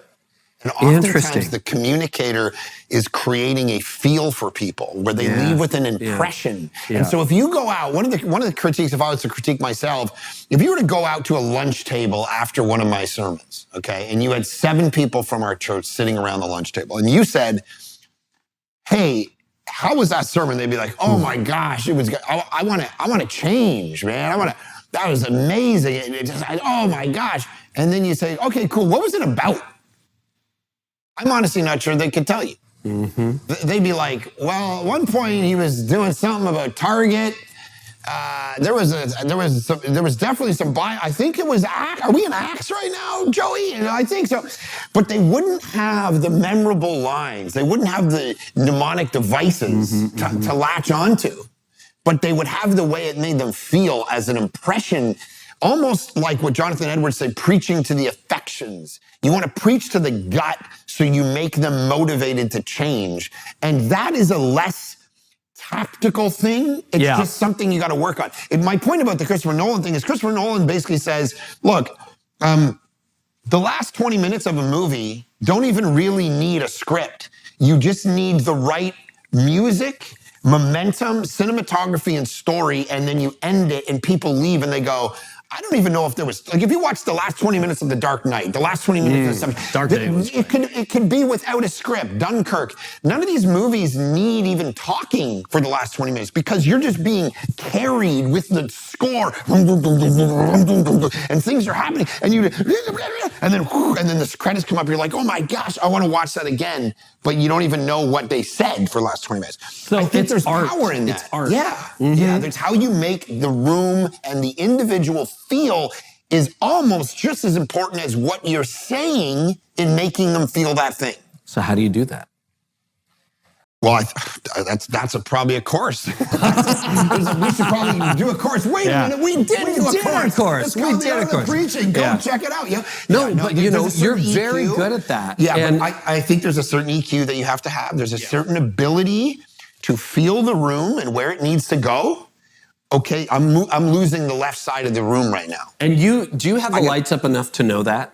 And oftentimes the communicator is creating a feel for people where they leave with an impression. Yeah. And so if you go out, one of the critiques, if I was to critique myself, if you were to go out to a lunch table after one of my sermons, okay, and you had 7 people from our church sitting around the lunch table, and you said, hey, how was that sermon? They'd be like, oh my gosh, it was good. I want to change, man. That was amazing. Oh my gosh. And then you say, okay, cool. What was it about? I'm honestly not sure they could tell you. They'd be like, well, at one point he was doing something about Target. there was definitely some bias. I think it was are we in Acts right now, Joey? I think so. But they wouldn't have the memorable lines. They wouldn't have the mnemonic devices to latch onto. But they would have the way it made them feel as an impression, almost like what Jonathan Edwards said, preaching to the affections. You want to preach to the gut so you make them motivated to change. And that is a less tactical thing. It's just something you got to work on. My point about the Christopher Nolan thing is Christopher Nolan basically says, look, the last 20 minutes of a movie don't even really need a script. You just need the right music, momentum, cinematography, and story, and then you end it and people leave and they go, I don't even know if there was, like if you watch the last 20 minutes of The Dark Knight, the last 20 minutes of Dark Knight was it could be without a script. Dunkirk. None of these movies need even talking for the last 20 minutes because you're just being carried with the score and things are happening and then the credits come up. You're like, oh my gosh, I want to watch that again. But you don't even know what they said for the last 20 minutes. So I think there's art. power in that. It's art. Yeah. Yeah. There's how you make the room and the individual feel is almost just as important as what you're saying in making them feel that thing. So how do you do that? Well, that's probably a course. We should probably do a course. Wait a minute, we did do a course. We did a course. Preaching. Go check it out. But you're very good at that. Yeah, and but I think there's a certain EQ that you have to have. There's a certain ability to feel the room and where it needs to go. Okay, I'm losing the left side of the room right now. And do you have the lights up enough to know that?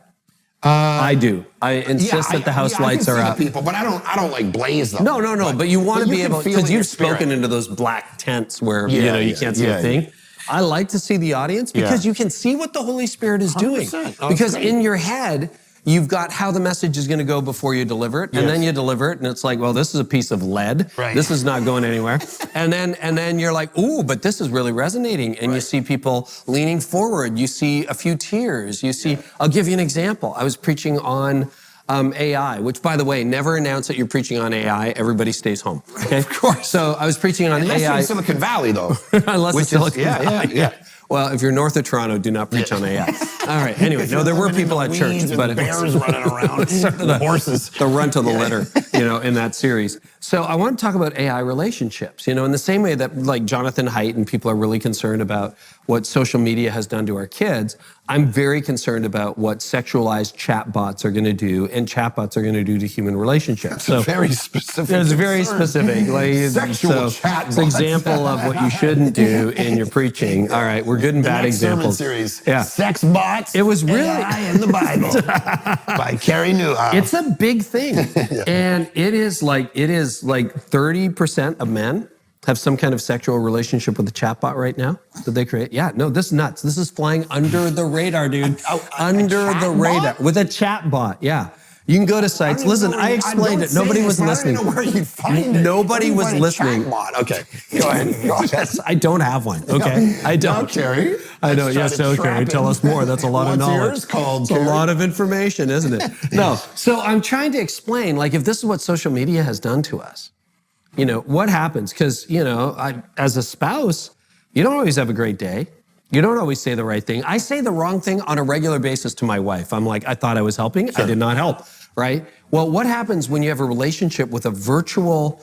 I do. I insist that the house lights are up. People, but I don't like blaze them. No. But you want to be able, because you've spoken into those black tents where you can't see a thing. I like to see the audience because you can see what the Holy Spirit is doing. Because in your head, you've got how the message is going to go before you deliver it, and then you deliver it, and it's like, well, this is a piece of lead. Right. This is not going anywhere. and then you're like, ooh, but this is really resonating. And you see people leaning forward. You see a few tears. You see, I'll give you an example. I was preaching on AI, which, by the way, never announce that you're preaching on AI. Everybody stays home. Okay, of course. So I was preaching on AI. Unless you're in Silicon Valley, though. Unless it's Silicon Valley. Yeah. Well, if you're north of Toronto, do not preach on AI. All right. Anyway, no, there were people at church, but bears running around, the horses, the runt of the litter, in that series. So I want to talk about AI relationships. In the same way that like Jonathan Haidt and people are really concerned about what social media has done to our kids, I'm very concerned about what sexualized chatbots are going to do and chatbots are going to do to human relationships. So very specific. It's very specific. Like, sexual chatbots. It's an example of what you shouldn't do in your preaching. All right, we're good and bad examples. Series. Yeah. Sex bots. It was really AI in the Bible by Carey Nieuwhof. It's a big thing, and it is like 30% of men have some kind of sexual relationship with a chatbot right now that they create. Yeah, no, this is nuts. This is flying under the radar, dude. Under the radar with a chatbot. Yeah. You can go to sites. Listen, I explained it. Nobody was listening. I don't know where you'd find it. Nobody was listening. Okay, go ahead. I don't have one. Okay, I don't. Carey. I know. Yes, okay. Tell us more. That's a lot of knowledge. What's yours called? It's a lot of information, isn't it? No. So I'm trying to explain, like, if this is what social media has done to us, what happens? Because, as a spouse, you don't always have a great day. You don't always say the right thing. I say the wrong thing on a regular basis to my wife. I'm like, I thought I was helping. Sure. I did not help, right? Well, what happens when you have a relationship with a virtual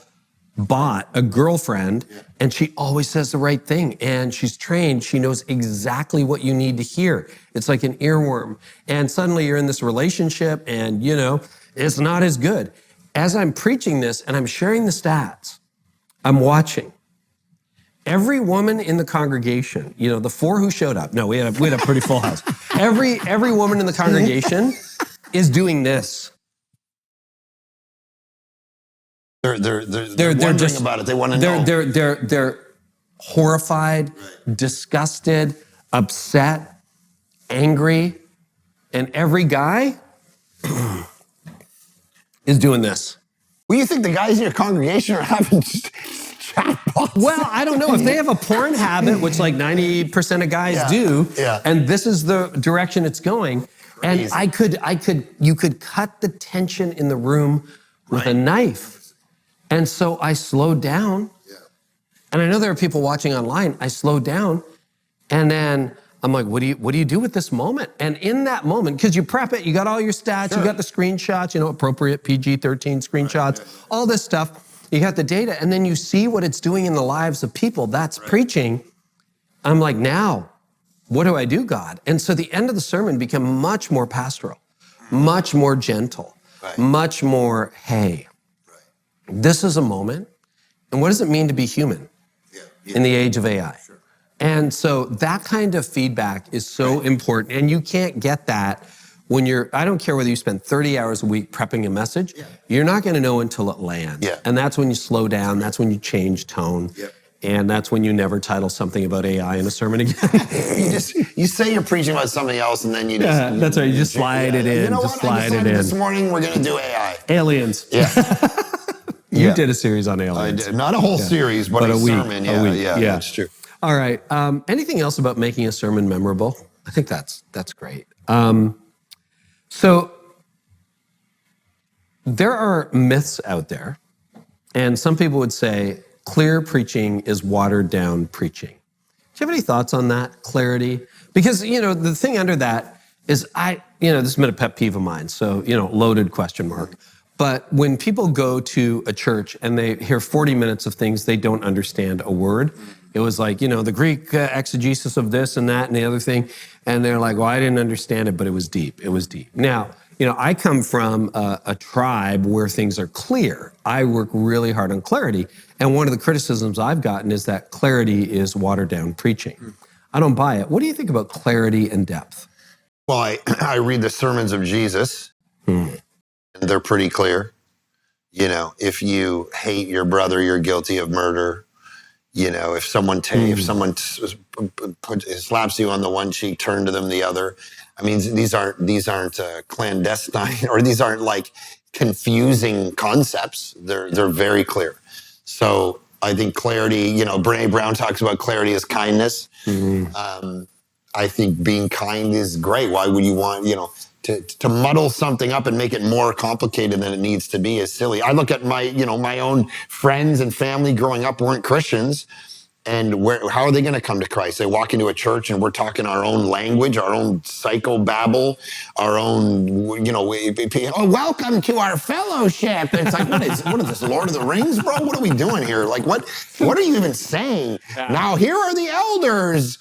bot, a girlfriend, and she always says the right thing, and she's trained, she knows exactly what you need to hear. It's like an earworm. And suddenly you're in this relationship and, it's not as good. As I'm preaching this and I'm sharing the stats, I'm watching. Every woman in the congregation, the 4 who showed up, no, we had a pretty full house. Every woman in the congregation is doing this. They're wondering about it. They want to know. They're horrified, disgusted, upset, angry, and every guy is doing this. Well, you think the guys in your congregation are having chatbots? Well, I don't know. If they have a porn habit, which like 90% of guys do, and this is the direction it's going, and you could cut the tension in the room with a knife. And so I slowed down And I know there are people watching online. I slow down, and then I'm like, what do you do with this moment? And in that moment, because you prep it, you got all your stats, you got the screenshots, appropriate PG-13 screenshots, all this stuff. You got the data, and then you see what it's doing in the lives of people. That's preaching. I'm like, now, what do I do, God? And so the end of the sermon became much more pastoral, much more gentle, much more, hey, this is a moment. And what does it mean to be human in the age of AI? And so that kind of feedback is so important. And you can't get that when I don't care whether you spend 30 hours a week prepping a message, you're not going to know until it lands. And that's when you slow down. That's when you change tone. And that's when you never title something about AI in a sermon again. you say you're preaching about something else, and then you just... that's right. You just slide it in. You know what? I decided this morning we're going to do AI. Aliens. You did a series on aliens. I did. Not a whole series, but a sermon. Yeah, that's true. All right. Anything else about making a sermon memorable? I think that's great. So there are myths out there, and some people would say clear preaching is watered down preaching. Do you have any thoughts on that, clarity? Because, the thing under that is this has been a pet peeve of mine, so, loaded question mark. But when people go to a church and they hear 40 minutes of things they don't understand a word, it was like, the Greek exegesis of this and that and the other thing, and they're like, well, I didn't understand it, but it was deep. It was deep. Now, I come from a tribe where things are clear. I work really hard on clarity, and one of the criticisms I've gotten is that clarity is watered down preaching. I don't buy it. What do you think about clarity and depth? Well, I read the sermons of Jesus, and they're pretty clear. If you hate your brother, you're guilty of murder. If someone slaps you on the one cheek, turn to them the other. I mean, these aren't clandestine, or these aren't like confusing concepts. They're very clear. So I think clarity. Brene Brown talks about clarity as kindness. I think being kind is great. Why would you want to muddle something up and make it more complicated than it needs to be is silly. I look at my own friends and family growing up weren't Christians, and how are they going to come to Christ? They walk into a church and we're talking our own language, our own psychobabble, our own, welcome to our fellowship. It's like, what is this, Lord of the Rings, bro? What are we doing here? Like, what are you even saying? Now, here are the elders.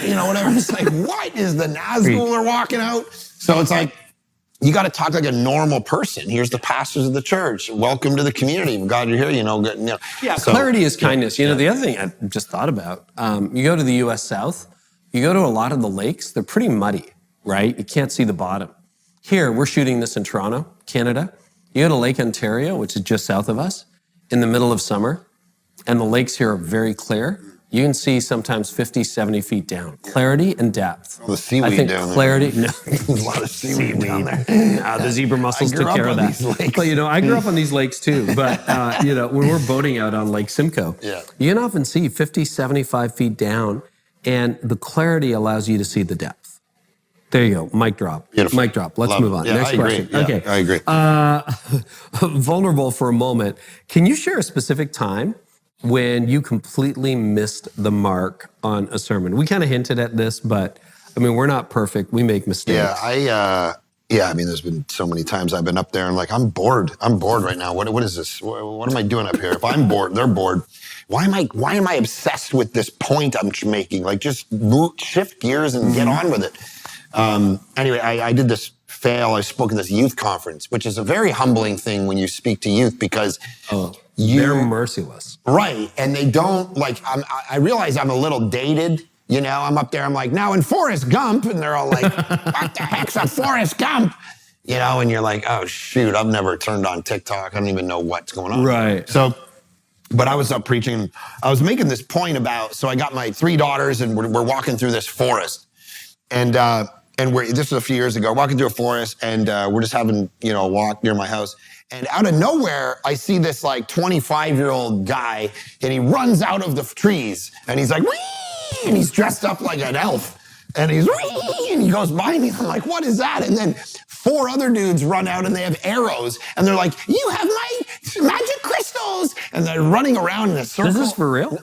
Whatever. It's like, what is the Nazgul walking out? So it's like, you got to talk like a normal person. Here's the pastors of the church. Welcome to the community. I'm glad you're here. Yeah, so, clarity is kindness. The other thing I just thought about, you go to the U.S. South, you go to a lot of the lakes, they're pretty muddy, right? You can't see the bottom. Here, we're shooting this in Toronto, Canada. You go to Lake Ontario, which is just south of us, in the middle of summer, and the lakes here are very clear. You can see sometimes 50, 70 feet down. Clarity and depth. The seaweed I think down clarity, there. There's a lot of seaweed down there. The zebra mussels took care of that. But, I grew up on these lakes too. But, when we're boating out on Lake Simcoe, you can often see 50, 75 feet down, and the clarity allows you to see the depth. There you go. Mic drop. Beautiful. Mic drop. Let's move on. Next question. Yeah, okay. I agree. Vulnerable for a moment. Can you share a specific time when you completely missed the mark on a sermon? We kind of hinted at this, but we're not perfect. We make mistakes. There's been so many times I've been up there and like, I'm bored right now. What is this? What am I doing up here? If I'm bored, they're bored. Why am I obsessed with this point I'm making? Like, just shift gears and get on with it. Anyway, I did this fail. I spoke at this youth conference, which is a very humbling thing when you speak to youth, because they're merciless. Right. And they don't, I realize I'm a little dated. I'm up there, I'm like, now in Forrest Gump, and they're all like, what the heck's a Forrest Gump? And you're like, oh, shoot, I've never turned on TikTok. I don't even know what's going on. Right. So, but I was up preaching. I was making this point about, so I got my 3 daughters, and we're walking through this forest. And this was a few years ago, walking through a forest, and we're just having, a walk near my house. And out of nowhere, I see this 25-year-old guy, and he runs out of the trees, and he's like, whee! And he's dressed up like an elf, and he's whee! And he goes by me. I'm like, what is that? And then 4 other dudes run out, and they have arrows, and they're like, you have my magic crystal crystals. And they're running around in a circle. This is for real?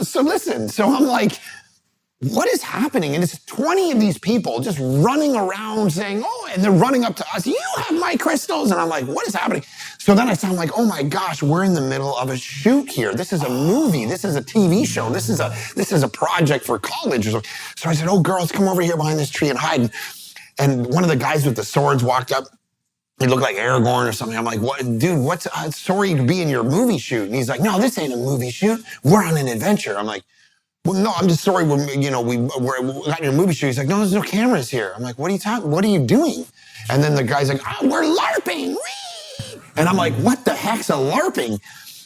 So listen, so I'm like, what is happening? And it's 20 of these people just running around saying, oh, and they're running up to us. You have my crystals. And I'm like, what is happening? So then I sound like, oh my gosh, we're in the middle of a shoot here. This is a movie. This is a TV show. This is a project for college. So I said, oh, girls, come over here behind this tree and hide. And one of the guys with the swords walked up. He looked like Aragorn or something. I'm like, what, dude, what's sorry to be in your movie shoot? And he's like, no, this ain't a movie shoot. We're on an adventure. I'm like, well, no, I'm just sorry when, we got in a movie shoot. He's like, no, there's no cameras here. I'm like, what are you doing? And then the guy's like, oh, we're LARPing. Whee! And I'm like, what the heck's a LARPing?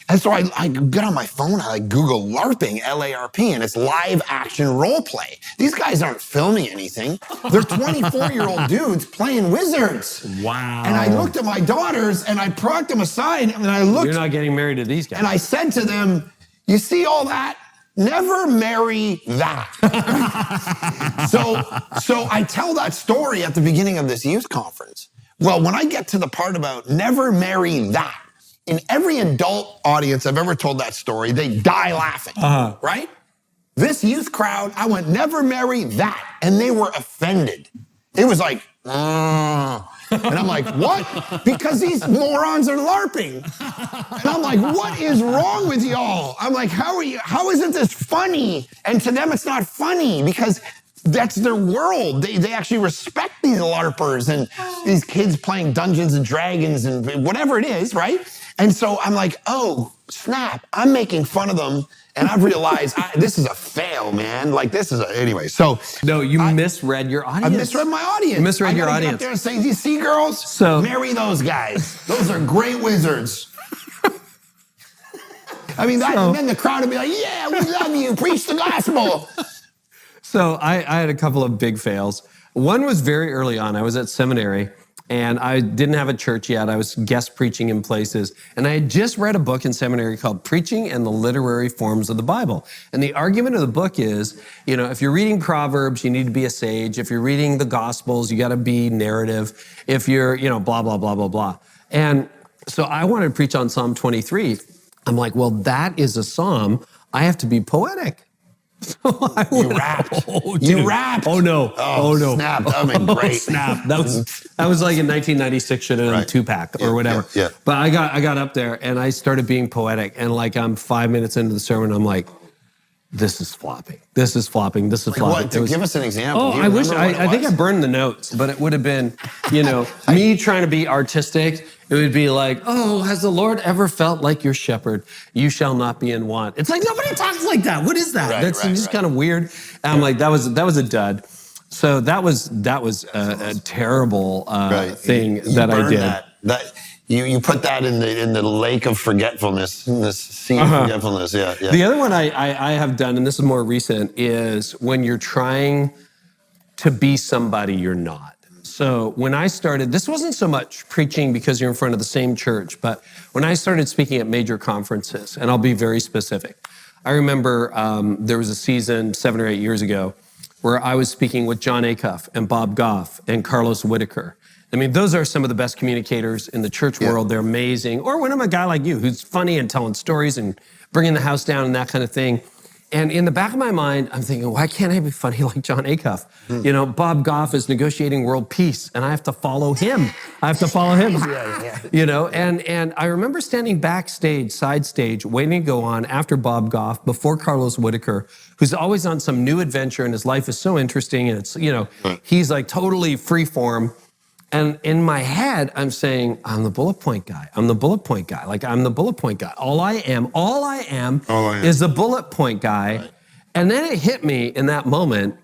And so I get on my phone, I Google LARPing, L-A-R-P, and it's live action role play. These guys aren't filming anything. They're 24-year-old dudes playing wizards. Wow. And I looked at my daughters and I brought them aside and I looked. You're not getting married to these guys. And I said to them, you see all that? Never marry that. So I tell that story at the beginning of this youth conference. Well, when I get to the part about never marry that, in every adult audience I've ever told that story, they die laughing, right? This youth crowd, I went, never marry that. And they were offended. It was like, And I'm like, what? Because these morons are LARPing. And I'm like, what is wrong with y'all? I'm like, how isn't this funny? And to them, it's not funny because that's their world. They actually respect these LARPers and these kids playing Dungeons and Dragons and whatever it is, right? And so I'm like, oh, snap. I'm making fun of them. And I've realized this is a fail, man. Anyway, so. No, you misread your audience. I misread my audience. You misread your audience. I get up there and say, you see, girls? Marry those guys. Those are great wizards. I mean, and then the crowd would be like, yeah, we love you. Preach the gospel. So I had a couple of big fails. One was very early on. I was at seminary. And I didn't have a church yet. I was guest preaching in places. And I had just read a book in seminary called Preaching and the Literary Forms of the Bible. And the argument of the book is, if you're reading Proverbs, you need to be a sage. If you're reading the Gospels, you got to be narrative. If you're, blah, blah, blah, blah, blah. And so I wanted to preach on Psalm 23. I'm like, well, that is a psalm. I have to be poetic. You rapped. You rapped. Oh no. Oh no. Snap. That would be great. Oh, snap. That was like in 1996, should have done a 2-pack or whatever. Yeah. But I got up there and I started being poetic. And I'm 5 minutes into the sermon, I'm like, this is flopping. This is flopping. This is flopping. What? Give us an example. Oh, I wish. I think I burned the notes, but it would have been, me trying to be artistic. It would be like, oh, has the Lord ever felt like your shepherd? You shall not be in want. It's like, nobody talks like that. What is that? That's just kind of weird. And I'm like, that was a dud. So that was a terrible thing that I did. You put that in the lake of forgetfulness, in this sea of forgetfulness. Yeah. The other one I have done, and this is more recent, is when you're trying to be somebody you're not. So when I started, this wasn't so much preaching because you're in front of the same church, but when I started speaking at major conferences, and I'll be very specific. I remember there was a season 7 or 8 years ago where I was speaking with John Acuff and Bob Goff and Carlos Whitaker. I mean, those are some of the best communicators in the church world. They're amazing. Or when I'm a guy like you who's funny and telling stories and bringing the house down and that kind of thing. And in the back of my mind, I'm thinking, why can't I be funny like John Acuff? Bob Goff is negotiating world peace, and I have to follow him. And I remember standing backstage, side stage, waiting to go on after Bob Goff, before Carlos Whitaker, who's always on some new adventure, and his life is so interesting, and it's, he's like totally free form. And in my head, I'm saying, I'm the bullet point guy. I'm the bullet point guy. I'm the bullet point guy. All I am is the bullet point guy. Right. And then it hit me in that moment,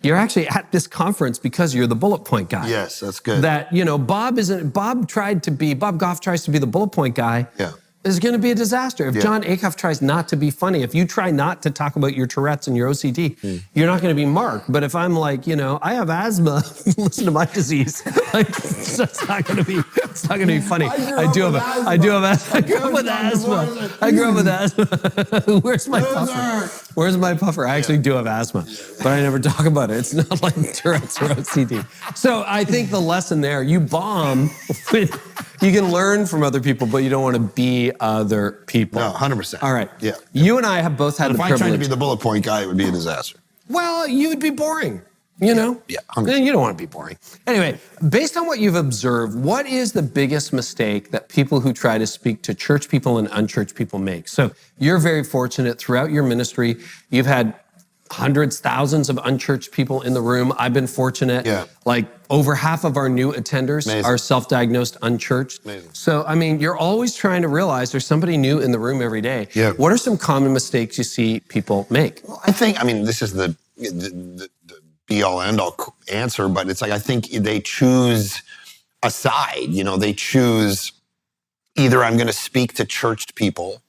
you're actually at this conference because you're the bullet point guy. Yes, that's good. That, Bob Goff tries to be the bullet point guy. Yeah. Is going to be a disaster. If John Acuff tries not to be funny, if you try not to talk about your Tourette's and your OCD, you're not going to be marked. But if I'm like, I have asthma, listen to my disease. It's not going to be funny. I do have asthma. I grew up with asthma. Where's my puffer? I actually do have asthma, but I never talk about it. It's not like Tourette's or OCD. So I think the lesson there, you bomb with You can learn from other people, but you don't want to be other people. No, 100%. All right. Yeah. You and I have both had the privilege. If I tried to be the bullet point guy, it would be a disaster. Well, you would be boring. You know? Yeah. You don't want to be boring. Anyway, based on what you've observed, what is the biggest mistake that people who try to speak to church people and unchurched people make? So you're very fortunate throughout your ministry. You've had hundreds, thousands of unchurched people in the room. I've been fortunate. Yeah. Like over half of our new attenders are self-diagnosed unchurched. Amazing. So, I mean, you're always trying to realize there's somebody new in the room every day. Yeah. What are some common mistakes you see people make? Well, I mean, this is the be-all, end-all answer, but it's like, I think they choose a side. They choose either I'm going to speak to churched people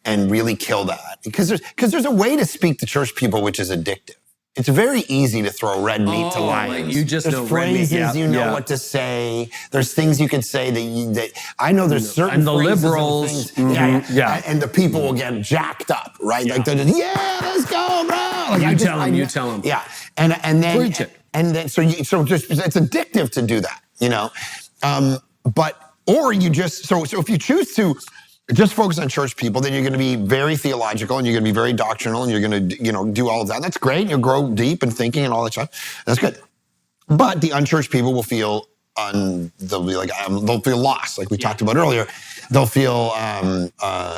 and really kill that. Because there's a way to speak to church people which is addictive. It's very easy to throw red meat to lions. Like you just there's know phrases red meat. you know what to say. There's things you can say that I know there's certain and the phrases liberals, and things, and the people will get jacked up, right? Like they're just, let's go, bro. Like you tell them. Yeah, and then preach it. And then so it's addictive to do that, or you just so if you choose to just focus on church people, then you're going to be very theological and you're going to be very doctrinal and you're going to do all of that. That's great. You'll grow deep in thinking and all that stuff. That's good. But the unchurched people will feel they'll feel lost, like we talked about earlier. They'll feel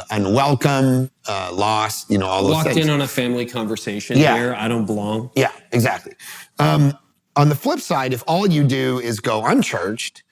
unwelcome, lost. All those things. Walked in on a family conversation here. I don't belong. Yeah, exactly. On the flip side, if all you do is go unchurched,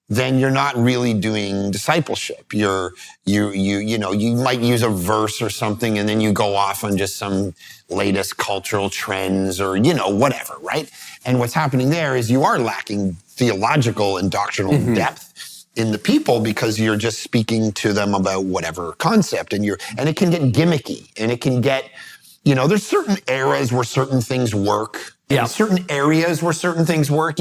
then you're not really doing discipleship. You might use a verse or something and then you go off on just some latest cultural trends or, whatever, right? And what's happening there is you are lacking theological and doctrinal depth in the people because you're just speaking to them about whatever concept and it can get gimmicky and it can get, there's certain eras where certain things work. Yeah. In certain areas where certain things work,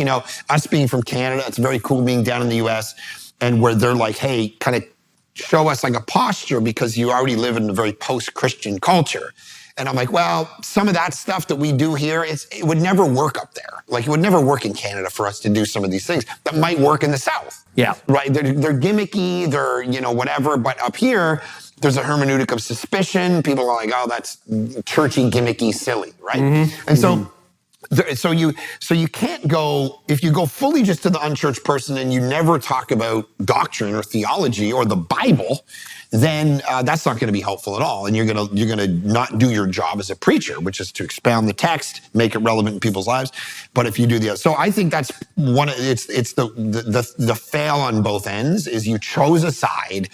us being from Canada, it's very cool being down in the US and where they're like, hey, kind of show us like a posture because you already live in a very post-Christian culture. And I'm like, well, some of that stuff that we do here, it would never work up there. Like it would never work in Canada for us to do some of these things that might work in the South. Yeah. Right. They're gimmicky, they're, whatever. But up here, there's a hermeneutic of suspicion. People are like, oh, that's churchy, gimmicky, silly. Right. And so you can't go, if you go fully just to the unchurched person and you never talk about doctrine or theology or the Bible, then that's not going to be helpful at all. And you're going to not do your job as a preacher, which is to expound the text, make it relevant in people's lives. But if you do the other, so I think that's it's the fail on both ends is you chose a side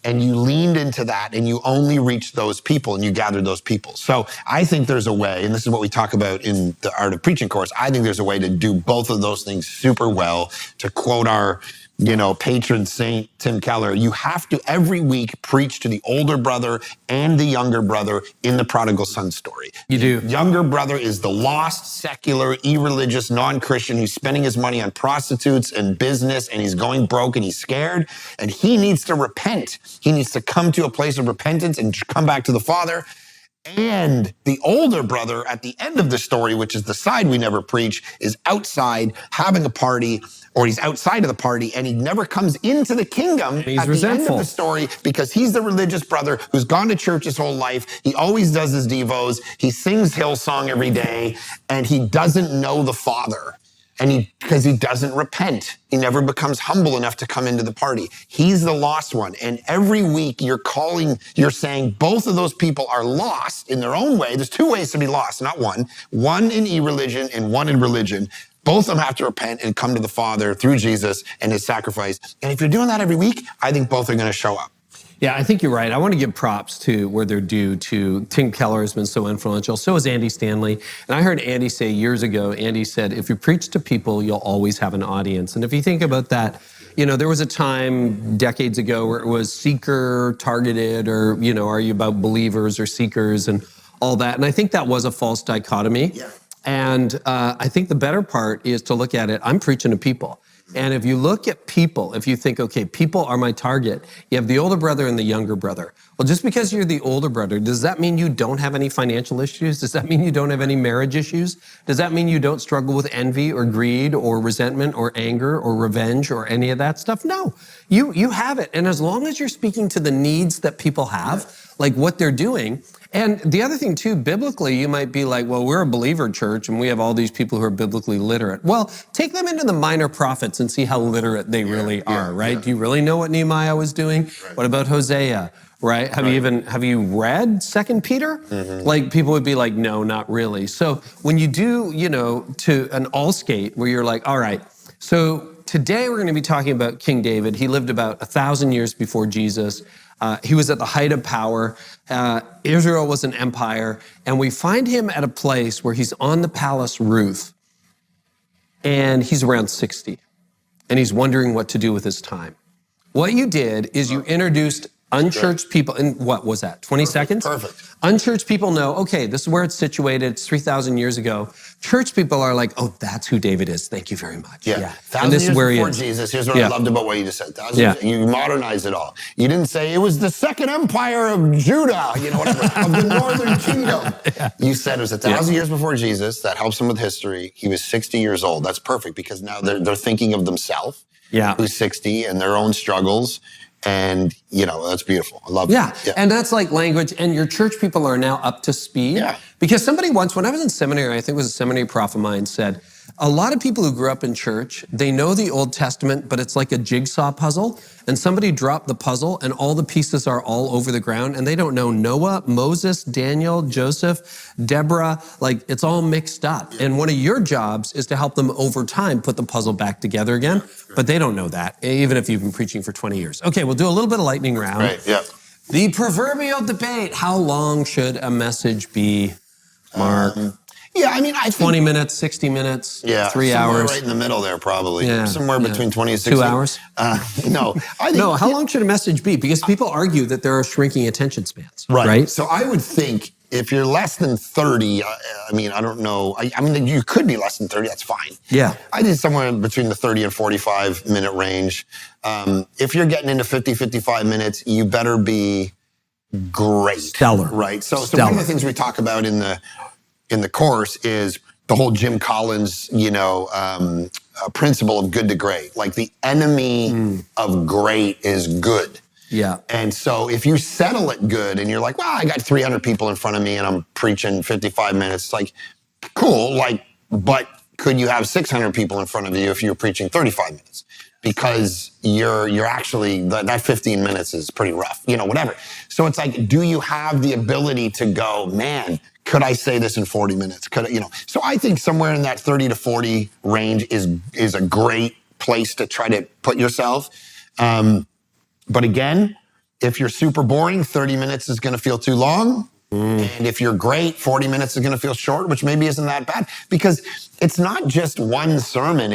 and you leaned into that and you only reached those people and you gathered those people. So I think there's a way, and this is what we talk about in the Art of Preaching course, I think there's a way to do both of those things super well. To quote our patron saint, Tim Keller, you have to every week preach to the older brother and the younger brother in the prodigal son story. You do. The younger brother is the lost, secular, irreligious, non-Christian who's spending his money on prostitutes and business and he's going broke and he's scared and he needs to repent. He needs to come to a place of repentance and come back to the Father. And the older brother at the end of the story, which is the side we never preach, is outside having a party, or he's outside of the party and he never comes into the kingdom at the end of the story because he's the religious brother who's gone to church his whole life. He always does his devos. He sings Hillsong every day and he doesn't know the Father. And because he doesn't repent, he never becomes humble enough to come into the party. He's the lost one. And every week you're saying both of those people are lost in their own way. There's two ways to be lost, not one. One in irreligion and one in religion. Both of them have to repent and come to the Father through Jesus and his sacrifice. And if you're doing that every week, I think both are going to show up. Yeah, I think you're right. I want to give props to where they're due to Tim Keller has been so influential. So is Andy Stanley. And I heard Andy say years ago, Andy said, if you preach to people, you'll always have an audience. And if you think about that, there was a time decades ago where it was seeker targeted or, are you about believers or seekers and all that. And I think that was a false dichotomy. Yeah. And I think the better part is to look at it, I'm preaching to people. And if you look at people, if you think, okay, people are my target, you have the older brother and the younger brother. Well, just because you're the older brother, does that mean you don't have any financial issues? Does that mean you don't have any marriage issues? Does that mean you don't struggle with envy or greed or resentment or anger or revenge or any of that stuff? No, you have it. And as long as you're speaking to the needs that people have, like what they're doing. And the other thing too, biblically, you might be like, well, we're a believer church and we have all these people who are biblically literate. Well, take them into the minor prophets and see how literate they really are, right? Yeah. Do you really know what Nehemiah was doing? Right. What about Hosea? Right? Have you read 2 Peter? Mm-hmm. Like people would be like, no, not really. So when you do, to an all skate where you're like, all right, so today we're going to be talking about King David. He lived about 1,000 years before Jesus. He was at the height of power. Israel was an empire. And we find him at a place where he's on the palace roof and he's around 60 and he's wondering what to do with his time. What you did is you introduced unchurched people, in what was that, 20 seconds? Perfect. Unchurched people know, okay, this is where it's situated. It's 3,000 years ago. Church people are like, oh, that's who David is. Thank you very much. Yeah. 1,000 years before Jesus. Here's what I loved about what you just said. 1,000 years, you modernized it all. You didn't say it was the second empire of Judah, whatever, of the northern kingdom. You said it was 1,000 years before Jesus. That helps them with history. He was 60 years old. That's perfect because now they're thinking of themselves, who's 60, and their own struggles. And, that's beautiful. I love it. Yeah. And that's like language. And your church people are now up to speed. Yeah. Because somebody once, when I was in seminary, I think it was a seminary prof of mine, said, a lot of people who grew up in church, they know the Old Testament, but it's like a jigsaw puzzle. And somebody dropped the puzzle and all the pieces are all over the ground. And they don't know Noah, Moses, Daniel, Joseph, Deborah, like it's all mixed up. And one of your jobs is to help them over time put the puzzle back together again. But they don't know that, even if you've been preaching for 20 years. Okay, we'll do a little bit of lightning round. Right, yeah. The proverbial debate, how long should a message be, Mark? I think 20 minutes, 60 minutes, 3 hours. Right in the middle there, probably. Yeah, somewhere between 20 and 60. 2 hours? No. How long should a message be? Because people argue that there are shrinking attention spans. Right. So I would think if you're less than 30, I don't know. You could be less than 30. That's fine. Yeah. I did somewhere between the 30 and 45 minute range. If you're getting into 50, 55 minutes, you better be great. Stellar. Right. So one of the things we talk about in the course is the whole Jim Collins, principle of good to great. Like the enemy of great is good. Yeah. And so if you settle it good and you're like, well, I got 300 people in front of me and I'm preaching 55 minutes, it's like, cool, but could you have 600 people in front of you if you're preaching 35 minutes? Because you're actually, that 15 minutes is pretty rough, whatever. So it's like, do you have the ability to go, man, could I say this in 40 minutes? So I think somewhere in that 30 to 40 range is a great place to try to put yourself. But again, if you're super boring, 30 minutes is going to feel too long. And if you're great, 40 minutes is going to feel short, which maybe isn't that bad, because it's not just one sermon.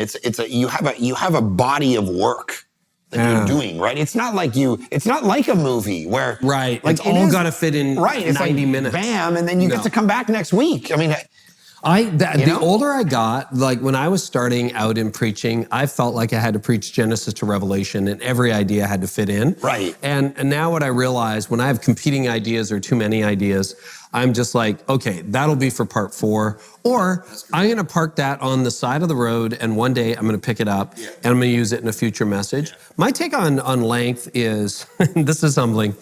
You have a body of work that you're doing, right? It's not like a movie where like it's all got to fit in 90 minutes. Bam, and then you get to come back next week. The older I got, like when I was starting out in preaching, I felt like I had to preach Genesis to Revelation and every idea had to fit in. Right. And now what I realize, when I have competing ideas or too many ideas, I'm just like, okay, that'll be for part 4. Or I'm going to park that on the side of the road and one day I'm going to pick it up and I'm going to use it in a future message. My take on length is, this is humbling,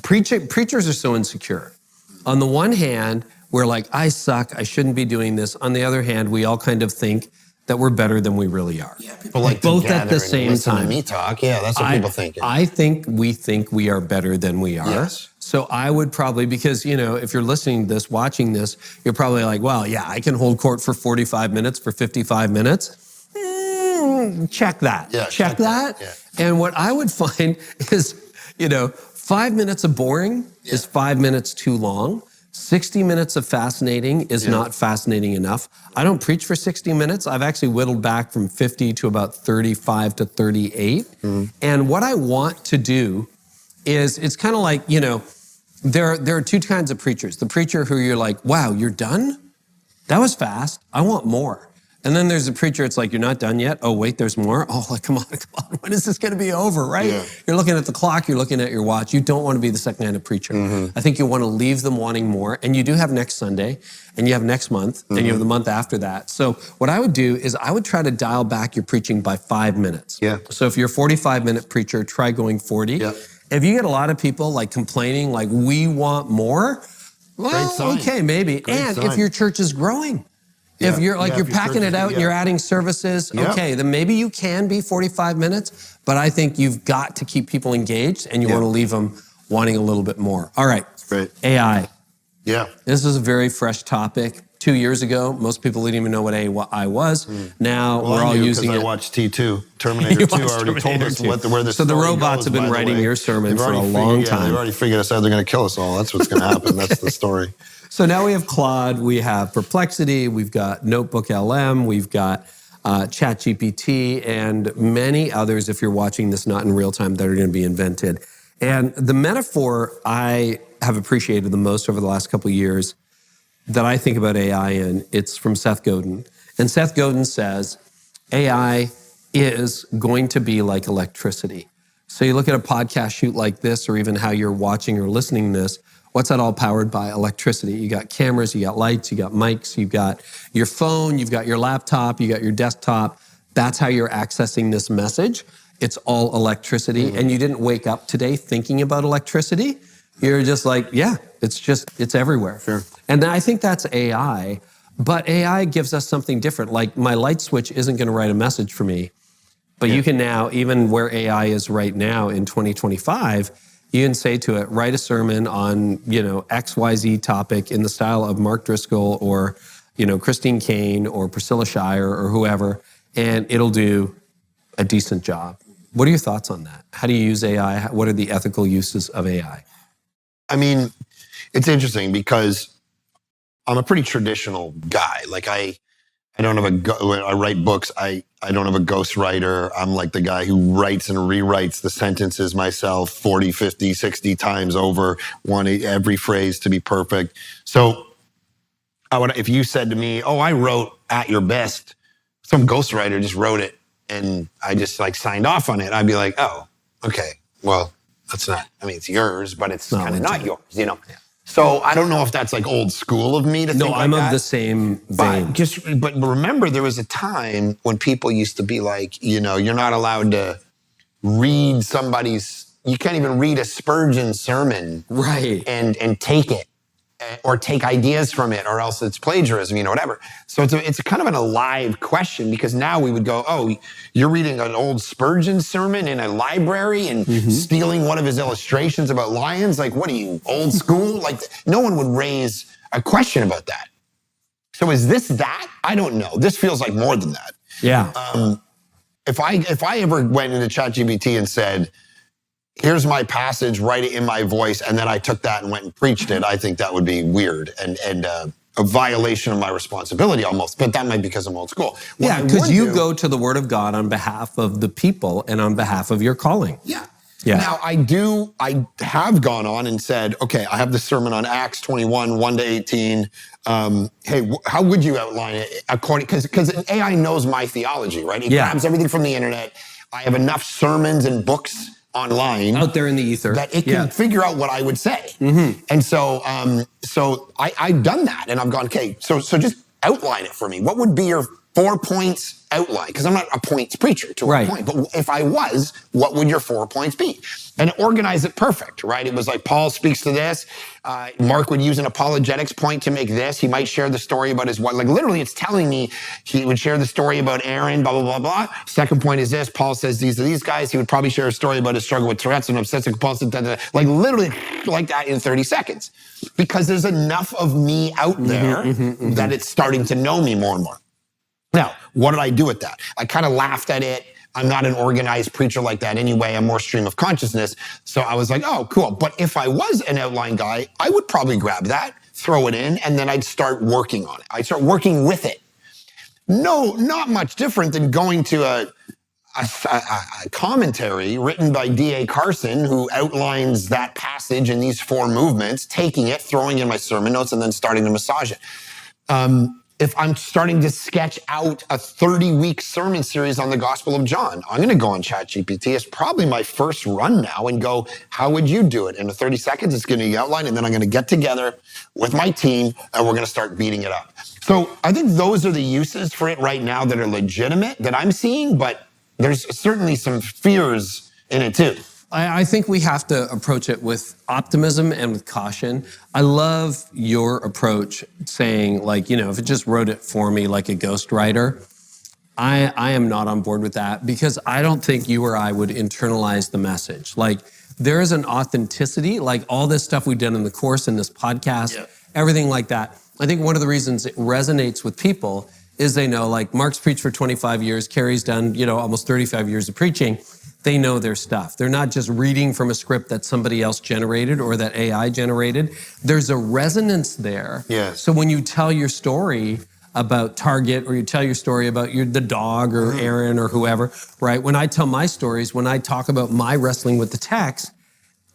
preachers are so insecure. On the one hand, we're like, I suck, I shouldn't be doing this. On the other hand, we all kind of think that we're better than we really are. Yeah, people like both at the same time. To me talk, that's what people think. I think we are better than we are. Yes. So I would probably, because if you're listening to this, watching this, you're probably like, well, I can hold court for 45 minutes, for 55 minutes. Check that. Yeah, check that. Yeah. And what I would find is, 5 minutes of boring is 5 minutes too long. 60 minutes of fascinating is not fascinating enough. I don't preach for 60 minutes. I've actually whittled back from 50 to about 35 to 38. And what I want to do is, it's kind of like, there are two kinds of preachers. The preacher who you're like, wow, you're done? That was fast. I want more. And then there's a preacher, it's like, you're not done yet? Oh, wait, there's more? Oh, like, come on. When is this going to be over, right? Yeah. You're looking at the clock, you're looking at your watch. You don't want to be the second-handed preacher. I think you want to leave them wanting more. And you do have next Sunday, and you have next month, and you have the month after that. So what I would do is I would try to dial back your preaching by 5 minutes. Yeah. So if you're a 45-minute preacher, try going 40. Yeah. If you get a lot of people like complaining, like, we want more, well, okay, maybe. And if your church is growing, if you're like, you're packing it out and you're adding services, okay, then maybe you can be 45 minutes, but I think you've got to keep people engaged and you want to leave them wanting a little bit more. All right. Right. AI. Yeah. This is a very fresh topic. 2 years ago, most people didn't even know what AI was. Now we're all using it. I watched T2, Terminator 2 already told us where this. So the robots have been writing your sermon for a long time. They've already figured us out. They're going to kill us all. That's what's going to happen. That's the story. So now we have Claude, we have Perplexity, we've got Notebook LM, we've got ChatGPT, and many others, if you're watching this not in real time, that are going to be invented. And the metaphor I have appreciated the most over the last couple of years that I think about AI in, it's from Seth Godin. And Seth Godin says, AI is going to be like electricity. So you look at a podcast shoot like this, or even how you're watching or listening to this, what's that all powered by? Electricity. You got cameras, you got lights, you got mics, you've got your phone, you've got your laptop, you got your desktop. That's how you're accessing this message. It's all electricity. And you didn't wake up today thinking about electricity. You're just like, yeah, it's everywhere. Sure. And I think that's AI, but AI gives us something different. Like, my light switch isn't going to write a message for me, but you can now, even where AI is right now in 2025, you can say to it, write a sermon on, XYZ topic in the style of Mark Driscoll or, Christine Kane or Priscilla Shire or whoever, and it'll do a decent job. What are your thoughts on that? How do you use AI? What are the ethical uses of AI? I mean, it's interesting because I'm a pretty traditional guy. Like, I don't have I write books. I don't have a ghostwriter. I'm like the guy who writes and rewrites the sentences myself 40, 50, 60 times over, wanting every phrase to be perfect. So if you said to me, oh, I wrote At Your Best, some ghostwriter just wrote it and I just signed off on it, I'd be like, oh, okay, well, that's not, it's yours, but it's kind of not yours, Yeah. So I don't know if that's old school of me to think like that. No, I'm of the same vein. But remember, there was a time when people used to be like, you're not allowed to read you can't even read a Spurgeon sermon. Right. And take it or take ideas from it, or else it's plagiarism, whatever. So it's kind of an alive question, because now we would go, oh, you're reading an old Spurgeon sermon in a library and stealing one of his illustrations about lions? Like, what are you, old school? No one would raise a question about that. So is this that? I don't know. This feels like more than that. Yeah. If I ever went into ChatGPT and said, here's my passage, write it in my voice, and then I took that and went and preached it, I think that would be weird and a violation of my responsibility almost. But that might be because I'm old school. Yeah, because you go to the Word of God on behalf of the people and on behalf of your calling. Yeah. Yeah. Now, I have gone on and said, okay, I have this sermon on Acts 21, 1 to 18. Hey, how would you outline it because AI knows my theology, right? It grabs everything from the internet. I have enough sermons and books online out there in the ether that it can figure out what I would say. And so I've done that, and I've gone, okay, so just outline it for me. What would be your 4 points outline? Because I'm not a points preacher to a point, but if I was, what would your 4 points be? And organize it perfect, right? It was like, Paul speaks to this. Mark would use an apologetics point to make this. He might share the story about his wife. Literally, it's telling me he would share the story about Aaron, blah, blah, blah, blah. Second point is this. Paul says these are these guys. He would probably share a story about his struggle with Tourette's and obsessive compulsive, literally like that in 30 seconds. Because there's enough of me out there that it's starting to know me more and more. Now, what did I do with that? I kind of laughed at it. I'm not an organized preacher like that anyway. I'm more stream of consciousness. So I was like, oh, cool. But if I was an outline guy, I would probably grab that, throw it in, and then I'd start working on it. I'd start working with it. No, not much different than going to a commentary written by D.A. Carson, who outlines that passage in these 4 movements, taking it, throwing in my sermon notes, and then starting to massage it. if I'm starting to sketch out a 30-week sermon series on the Gospel of John, I'm going to go on ChatGPT. It's probably my first run now and go, how would you do it? In 30 seconds, it's going to be outlined, and then I'm going to get together with my team, and we're going to start beating it up. So I think those are the uses for it right now that are legitimate that I'm seeing, but there's certainly some fears in it too. I think we have to approach it with optimism and with caution. I love your approach saying, like, if it just wrote it for me like a ghostwriter, I am not on board with that, because I don't think you or I would internalize the message. Like, there is an authenticity, like all this stuff we've done in the course, in this podcast, everything like that. I think one of the reasons it resonates with people is they know, like, Mark's preached for 25 years, Carey's done, almost 35 years of preaching. They know their stuff. They're not just reading from a script that somebody else generated or that AI generated. There's a resonance there. Yes. So when you tell your story about Target, or you tell your story about the dog or Aaron or whoever, right? When I tell my stories, when I talk about my wrestling with the text,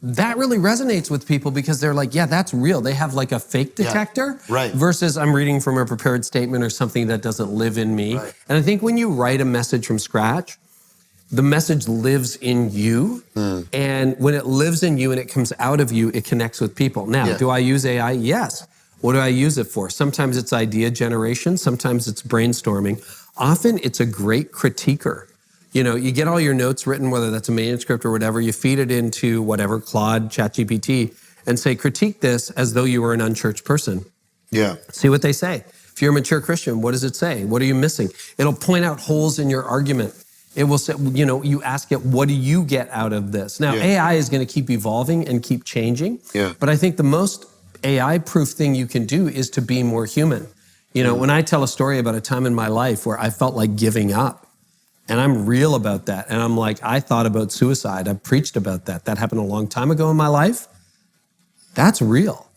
that really resonates with people, because they're like, yeah, that's real. They have like a fake detector versus I'm reading from a prepared statement or something that doesn't live in me. Right. And I think when you write a message from scratch, the message lives in you. And when it lives in you and it comes out of you, it connects with people. Now, do I use AI? Yes. What do I use it for? Sometimes it's idea generation. Sometimes it's brainstorming. Often it's a great critiquer. You get all your notes written, whether that's a manuscript or whatever, you feed it into whatever, Claude, ChatGPT, and say, critique this as though you were an unchurched person. Yeah. See what they say. If you're a mature Christian, what does it say? What are you missing? It'll point out holes in your argument. It will say, you ask it, what do you get out of this? Now, AI is going to keep evolving and keep changing. But I think the most AI-proof thing you can do is to be more human. When I tell a story about a time in my life where I felt like giving up, and I'm real about that, and I'm like, I thought about suicide. I preached about that. That happened a long time ago in my life. That's real.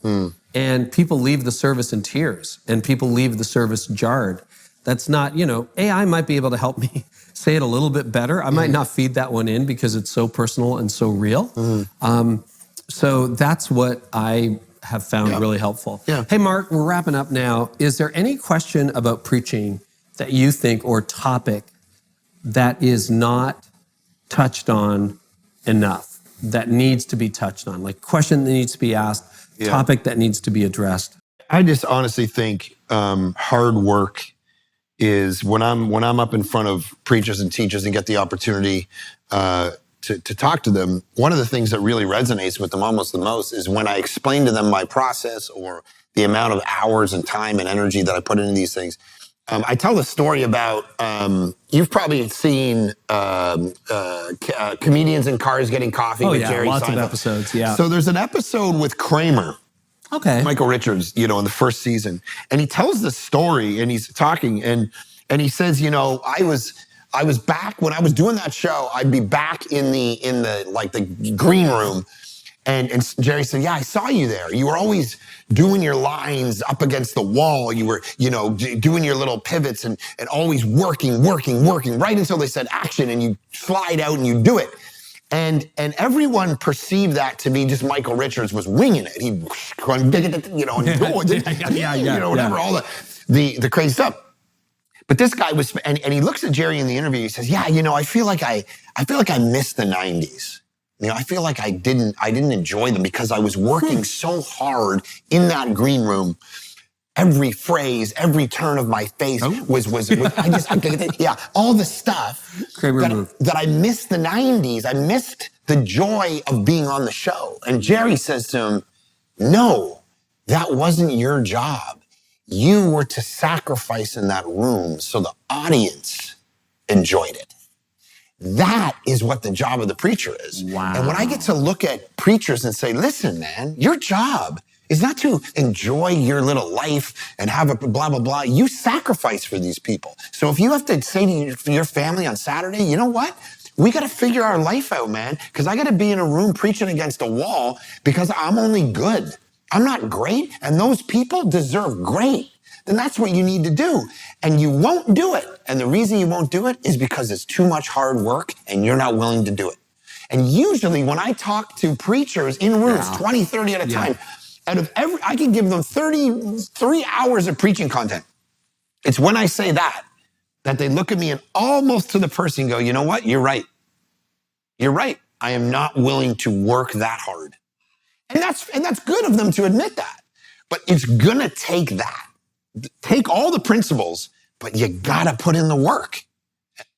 And people leave the service in tears, and people leave the service jarred. That's not, AI might be able to help me say it a little bit better. I might not feed that one in because it's so personal and so real. So that's what I have found really helpful. Hey, Mark, we're wrapping up now. Is there any question about preaching that you think, or topic, that is not touched on enough, that needs to be touched on? Like, question that needs to be asked, topic that needs to be addressed? I just honestly think hard work is when I'm up in front of preachers and teachers and get the opportunity to talk to them. One of the things that really resonates with them almost the most is when I explain to them my process, or the amount of hours and time and energy that I put into these things. I tell the story about, you've probably seen comedians in cars getting coffee with Jerry lots Seinfeld. of episodes, So there's an episode with Kramer. Michael Richards, in the first season. And he tells this story, and he's talking, and he says, I was back when I was doing that show, I'd be back in the green room. And Jerry said, yeah, I saw you there. You were always doing your lines up against the wall. You were, doing your little pivots and always working, right until they said action, and you slide out and you do it. And everyone perceived that to be just Michael Richards was winging it. He'd whatever, all the crazy stuff. But this guy was, and he looks at Jerry in the interview. He says, "Yeah, I feel like I missed the '90s. I feel like I didn't enjoy them because I was working so hard in that green room. Every phrase, every turn of my face was all the stuff that I missed the 90s. I missed the joy of being on the show." And Jerry says to him, "No, that wasn't your job. You were to sacrifice in that room so the audience enjoyed it. That is what the job of the preacher is." Wow. And when I get to look at preachers and say, listen, man, your job is not to enjoy your little life and have a blah, blah, blah. You sacrifice for these people. So if you have to say to your family on Saturday, you know what? We got to figure our life out, man, because I got to be in a room preaching against a wall because I'm only good. I'm not great, and those people deserve great. Then that's what you need to do. And you won't do it. And the reason you won't do it is because it's too much hard work and you're not willing to do it. And usually when I talk to preachers in rooms, 20, 30 at a time, out of I can give them 33 hours of preaching content. It's when I say that they look at me and almost to the person go, you know what? You're right. You're right. I am not willing to work that hard. And that's good of them to admit that. But it's going to take that. Take all the principles, but you got to put in the work.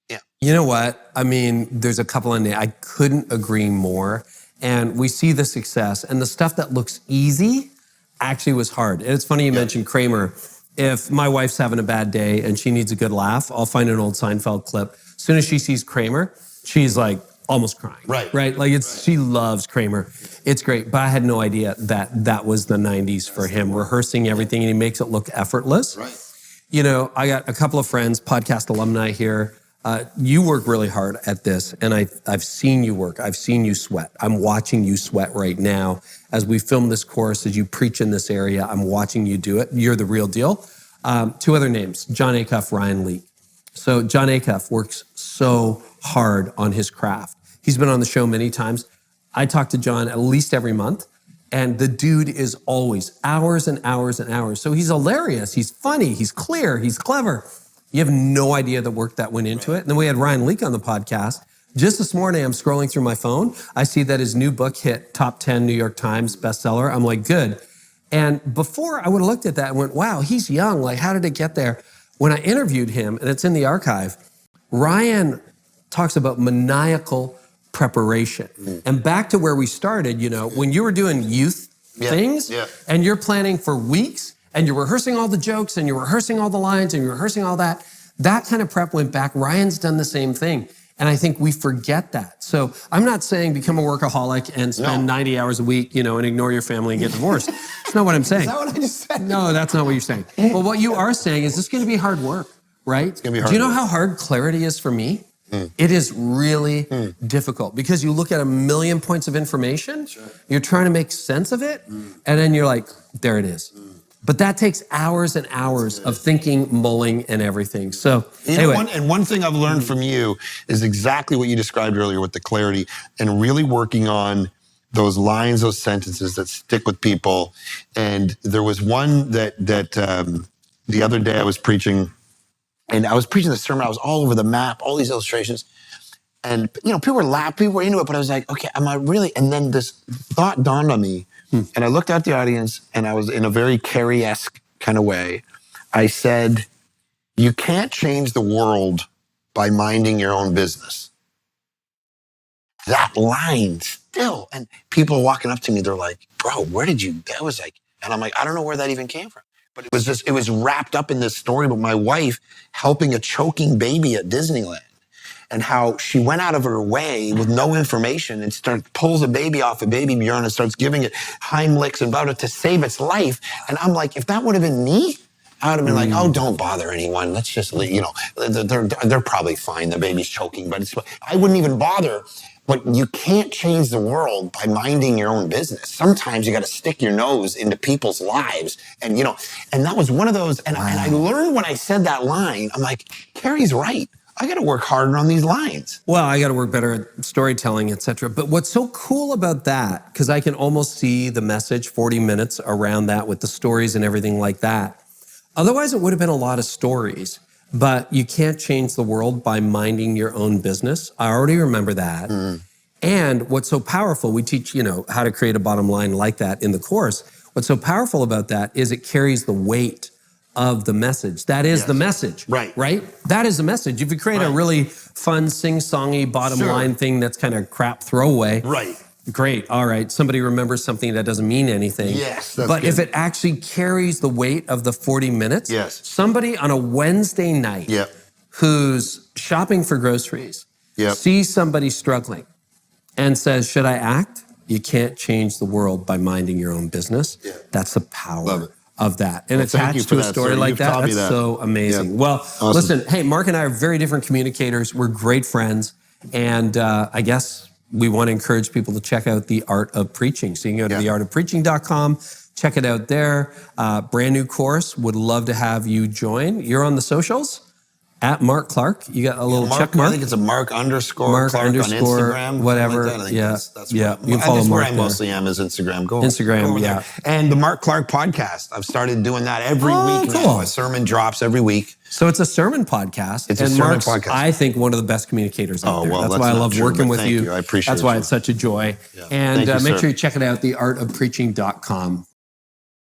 Yeah. You know what? I mean, there's a couple in there. I couldn't agree more. And we see the success. And the stuff that looks easy actually was hard. And it's funny you mentioned Kramer. If my wife's having a bad day and she needs a good laugh, I'll find an old Seinfeld clip. As soon as she sees Kramer, she's like almost crying. Right? Like she loves Kramer. It's great. But I had no idea that was the 90s for him, rehearsing everything, and he makes it look effortless. Right. You know, I got a couple of friends, podcast alumni here. You work really hard at this, and I've seen you work. I've seen you sweat. I'm watching you sweat right now. As we film this course, as you preach in this area, I'm watching you do it. You're the real deal. Two other names, John Acuff, Ryan Leake. So John Acuff works so hard on his craft. He's been on the show many times. I talk to John at least every month, and the dude is always hours and hours and hours. So he's hilarious. He's funny. He's clear. He's clever. You have no idea the work that went into it. And then we had Ryan Leake on the podcast. Just this morning, I'm scrolling through my phone. I see that his new book hit top 10 New York Times bestseller. I'm like, good. And before I would have looked at that and went, wow, he's young. Like, how did it get there? When I interviewed him, and it's in the archive, Ryan talks about maniacal preparation. And back to where we started, you know, when you were doing youth things and you're planning for weeks and you're rehearsing all the jokes and you're rehearsing all the lines and you're rehearsing all that kind of prep went back. Ryan's done the same thing. And I think we forget that. So I'm not saying become a workaholic and spend 90 hours a week, you know, and ignore your family and get divorced. That's not what I'm saying. Is that what I just said? No, that's not what you're saying. But what you are saying is this is going to be hard work, right? It's going to be hard. Do you know how hard clarity is for me? It is really difficult because you look at a million points of information, you're trying to make sense of it, and then you're like, there it is. But that takes hours and hours of thinking, mulling, and everything. So anyway. One thing I've learned from you is exactly what you described earlier with the clarity and really working on those lines, those sentences that stick with people. And there was one that the other day I was preaching, and I was preaching the sermon. I was all over the map, all these illustrations. And, you know, people were laughing, people were into it, but I was like, okay, am I really? And then this thought dawned on me. And I looked at the audience, and I was in a very Carey-esque kind of way. I said, you can't change the world by minding your own business. That line still, and people walking up to me, they're like, bro, where did you, that was like, and I'm like, I don't know where that even came from. But it was wrapped up in this story about my wife helping a choking baby at Disneyland. And how she went out of her way with no information and pulls a baby off a baby Bjorn and starts giving it Heimlichs about it to save its life. And I'm like, if that would have been me, I would have been like, oh, don't bother anyone. Let's just, you know, they're probably fine. The baby's choking, but I wouldn't even bother. But you can't change the world by minding your own business. Sometimes you got to stick your nose into people's lives. And, you know, and that was one of those. And I learned when I said that line, I'm like, Carey's right. I got to work harder on these lines. Well, I got to work better at storytelling, et cetera. But what's so cool about that, because I can almost see the message, 40 minutes around that with the stories and everything like that. Otherwise, it would have been a lot of stories. But you can't change the world by minding your own business. I already remember that. And what's so powerful, we teach, you know, how to create a bottom line like that in the course. What's so powerful about that is it carries the weight of the message. That is the message. Right? That is the message. If you create a really fun, sing-songy bottom line thing that's kind of crap throwaway. Great. All right. Somebody remembers something that doesn't mean anything. Yes. That's but good. if it actually carries the weight of the 40 minutes, somebody on a Wednesday night who's shopping for groceries sees somebody struggling and says, should I act? You can't change the world by minding your own business. That's the power of that. And attached to a story like that, that's so amazing. Well, listen, hey, Mark and I are very different communicators. We're great friends. And I guess we want to encourage people to check out The Art of Preaching. So you can go to theartofpreaching.com, check it out there. Brand new course. Would love to have you join. You're on the socials? At Mark Clark. You got a little check mark? I think it's a Mark underscore Clark on Instagram. Whatever. Like that. I think that's yeah. What, you can follow that's Mark where I mostly am is Instagram. Instagram, yeah. There. And the Mark Clark podcast. I've started doing that every week now. A sermon drops every week. So it's a sermon podcast. It's a sermon podcast. I think one of the best communicators out there. Well, that's why I love working with you. I appreciate it. That's why it's such a joy. Yeah. And you, make sure you check it out, theartofpreaching.com.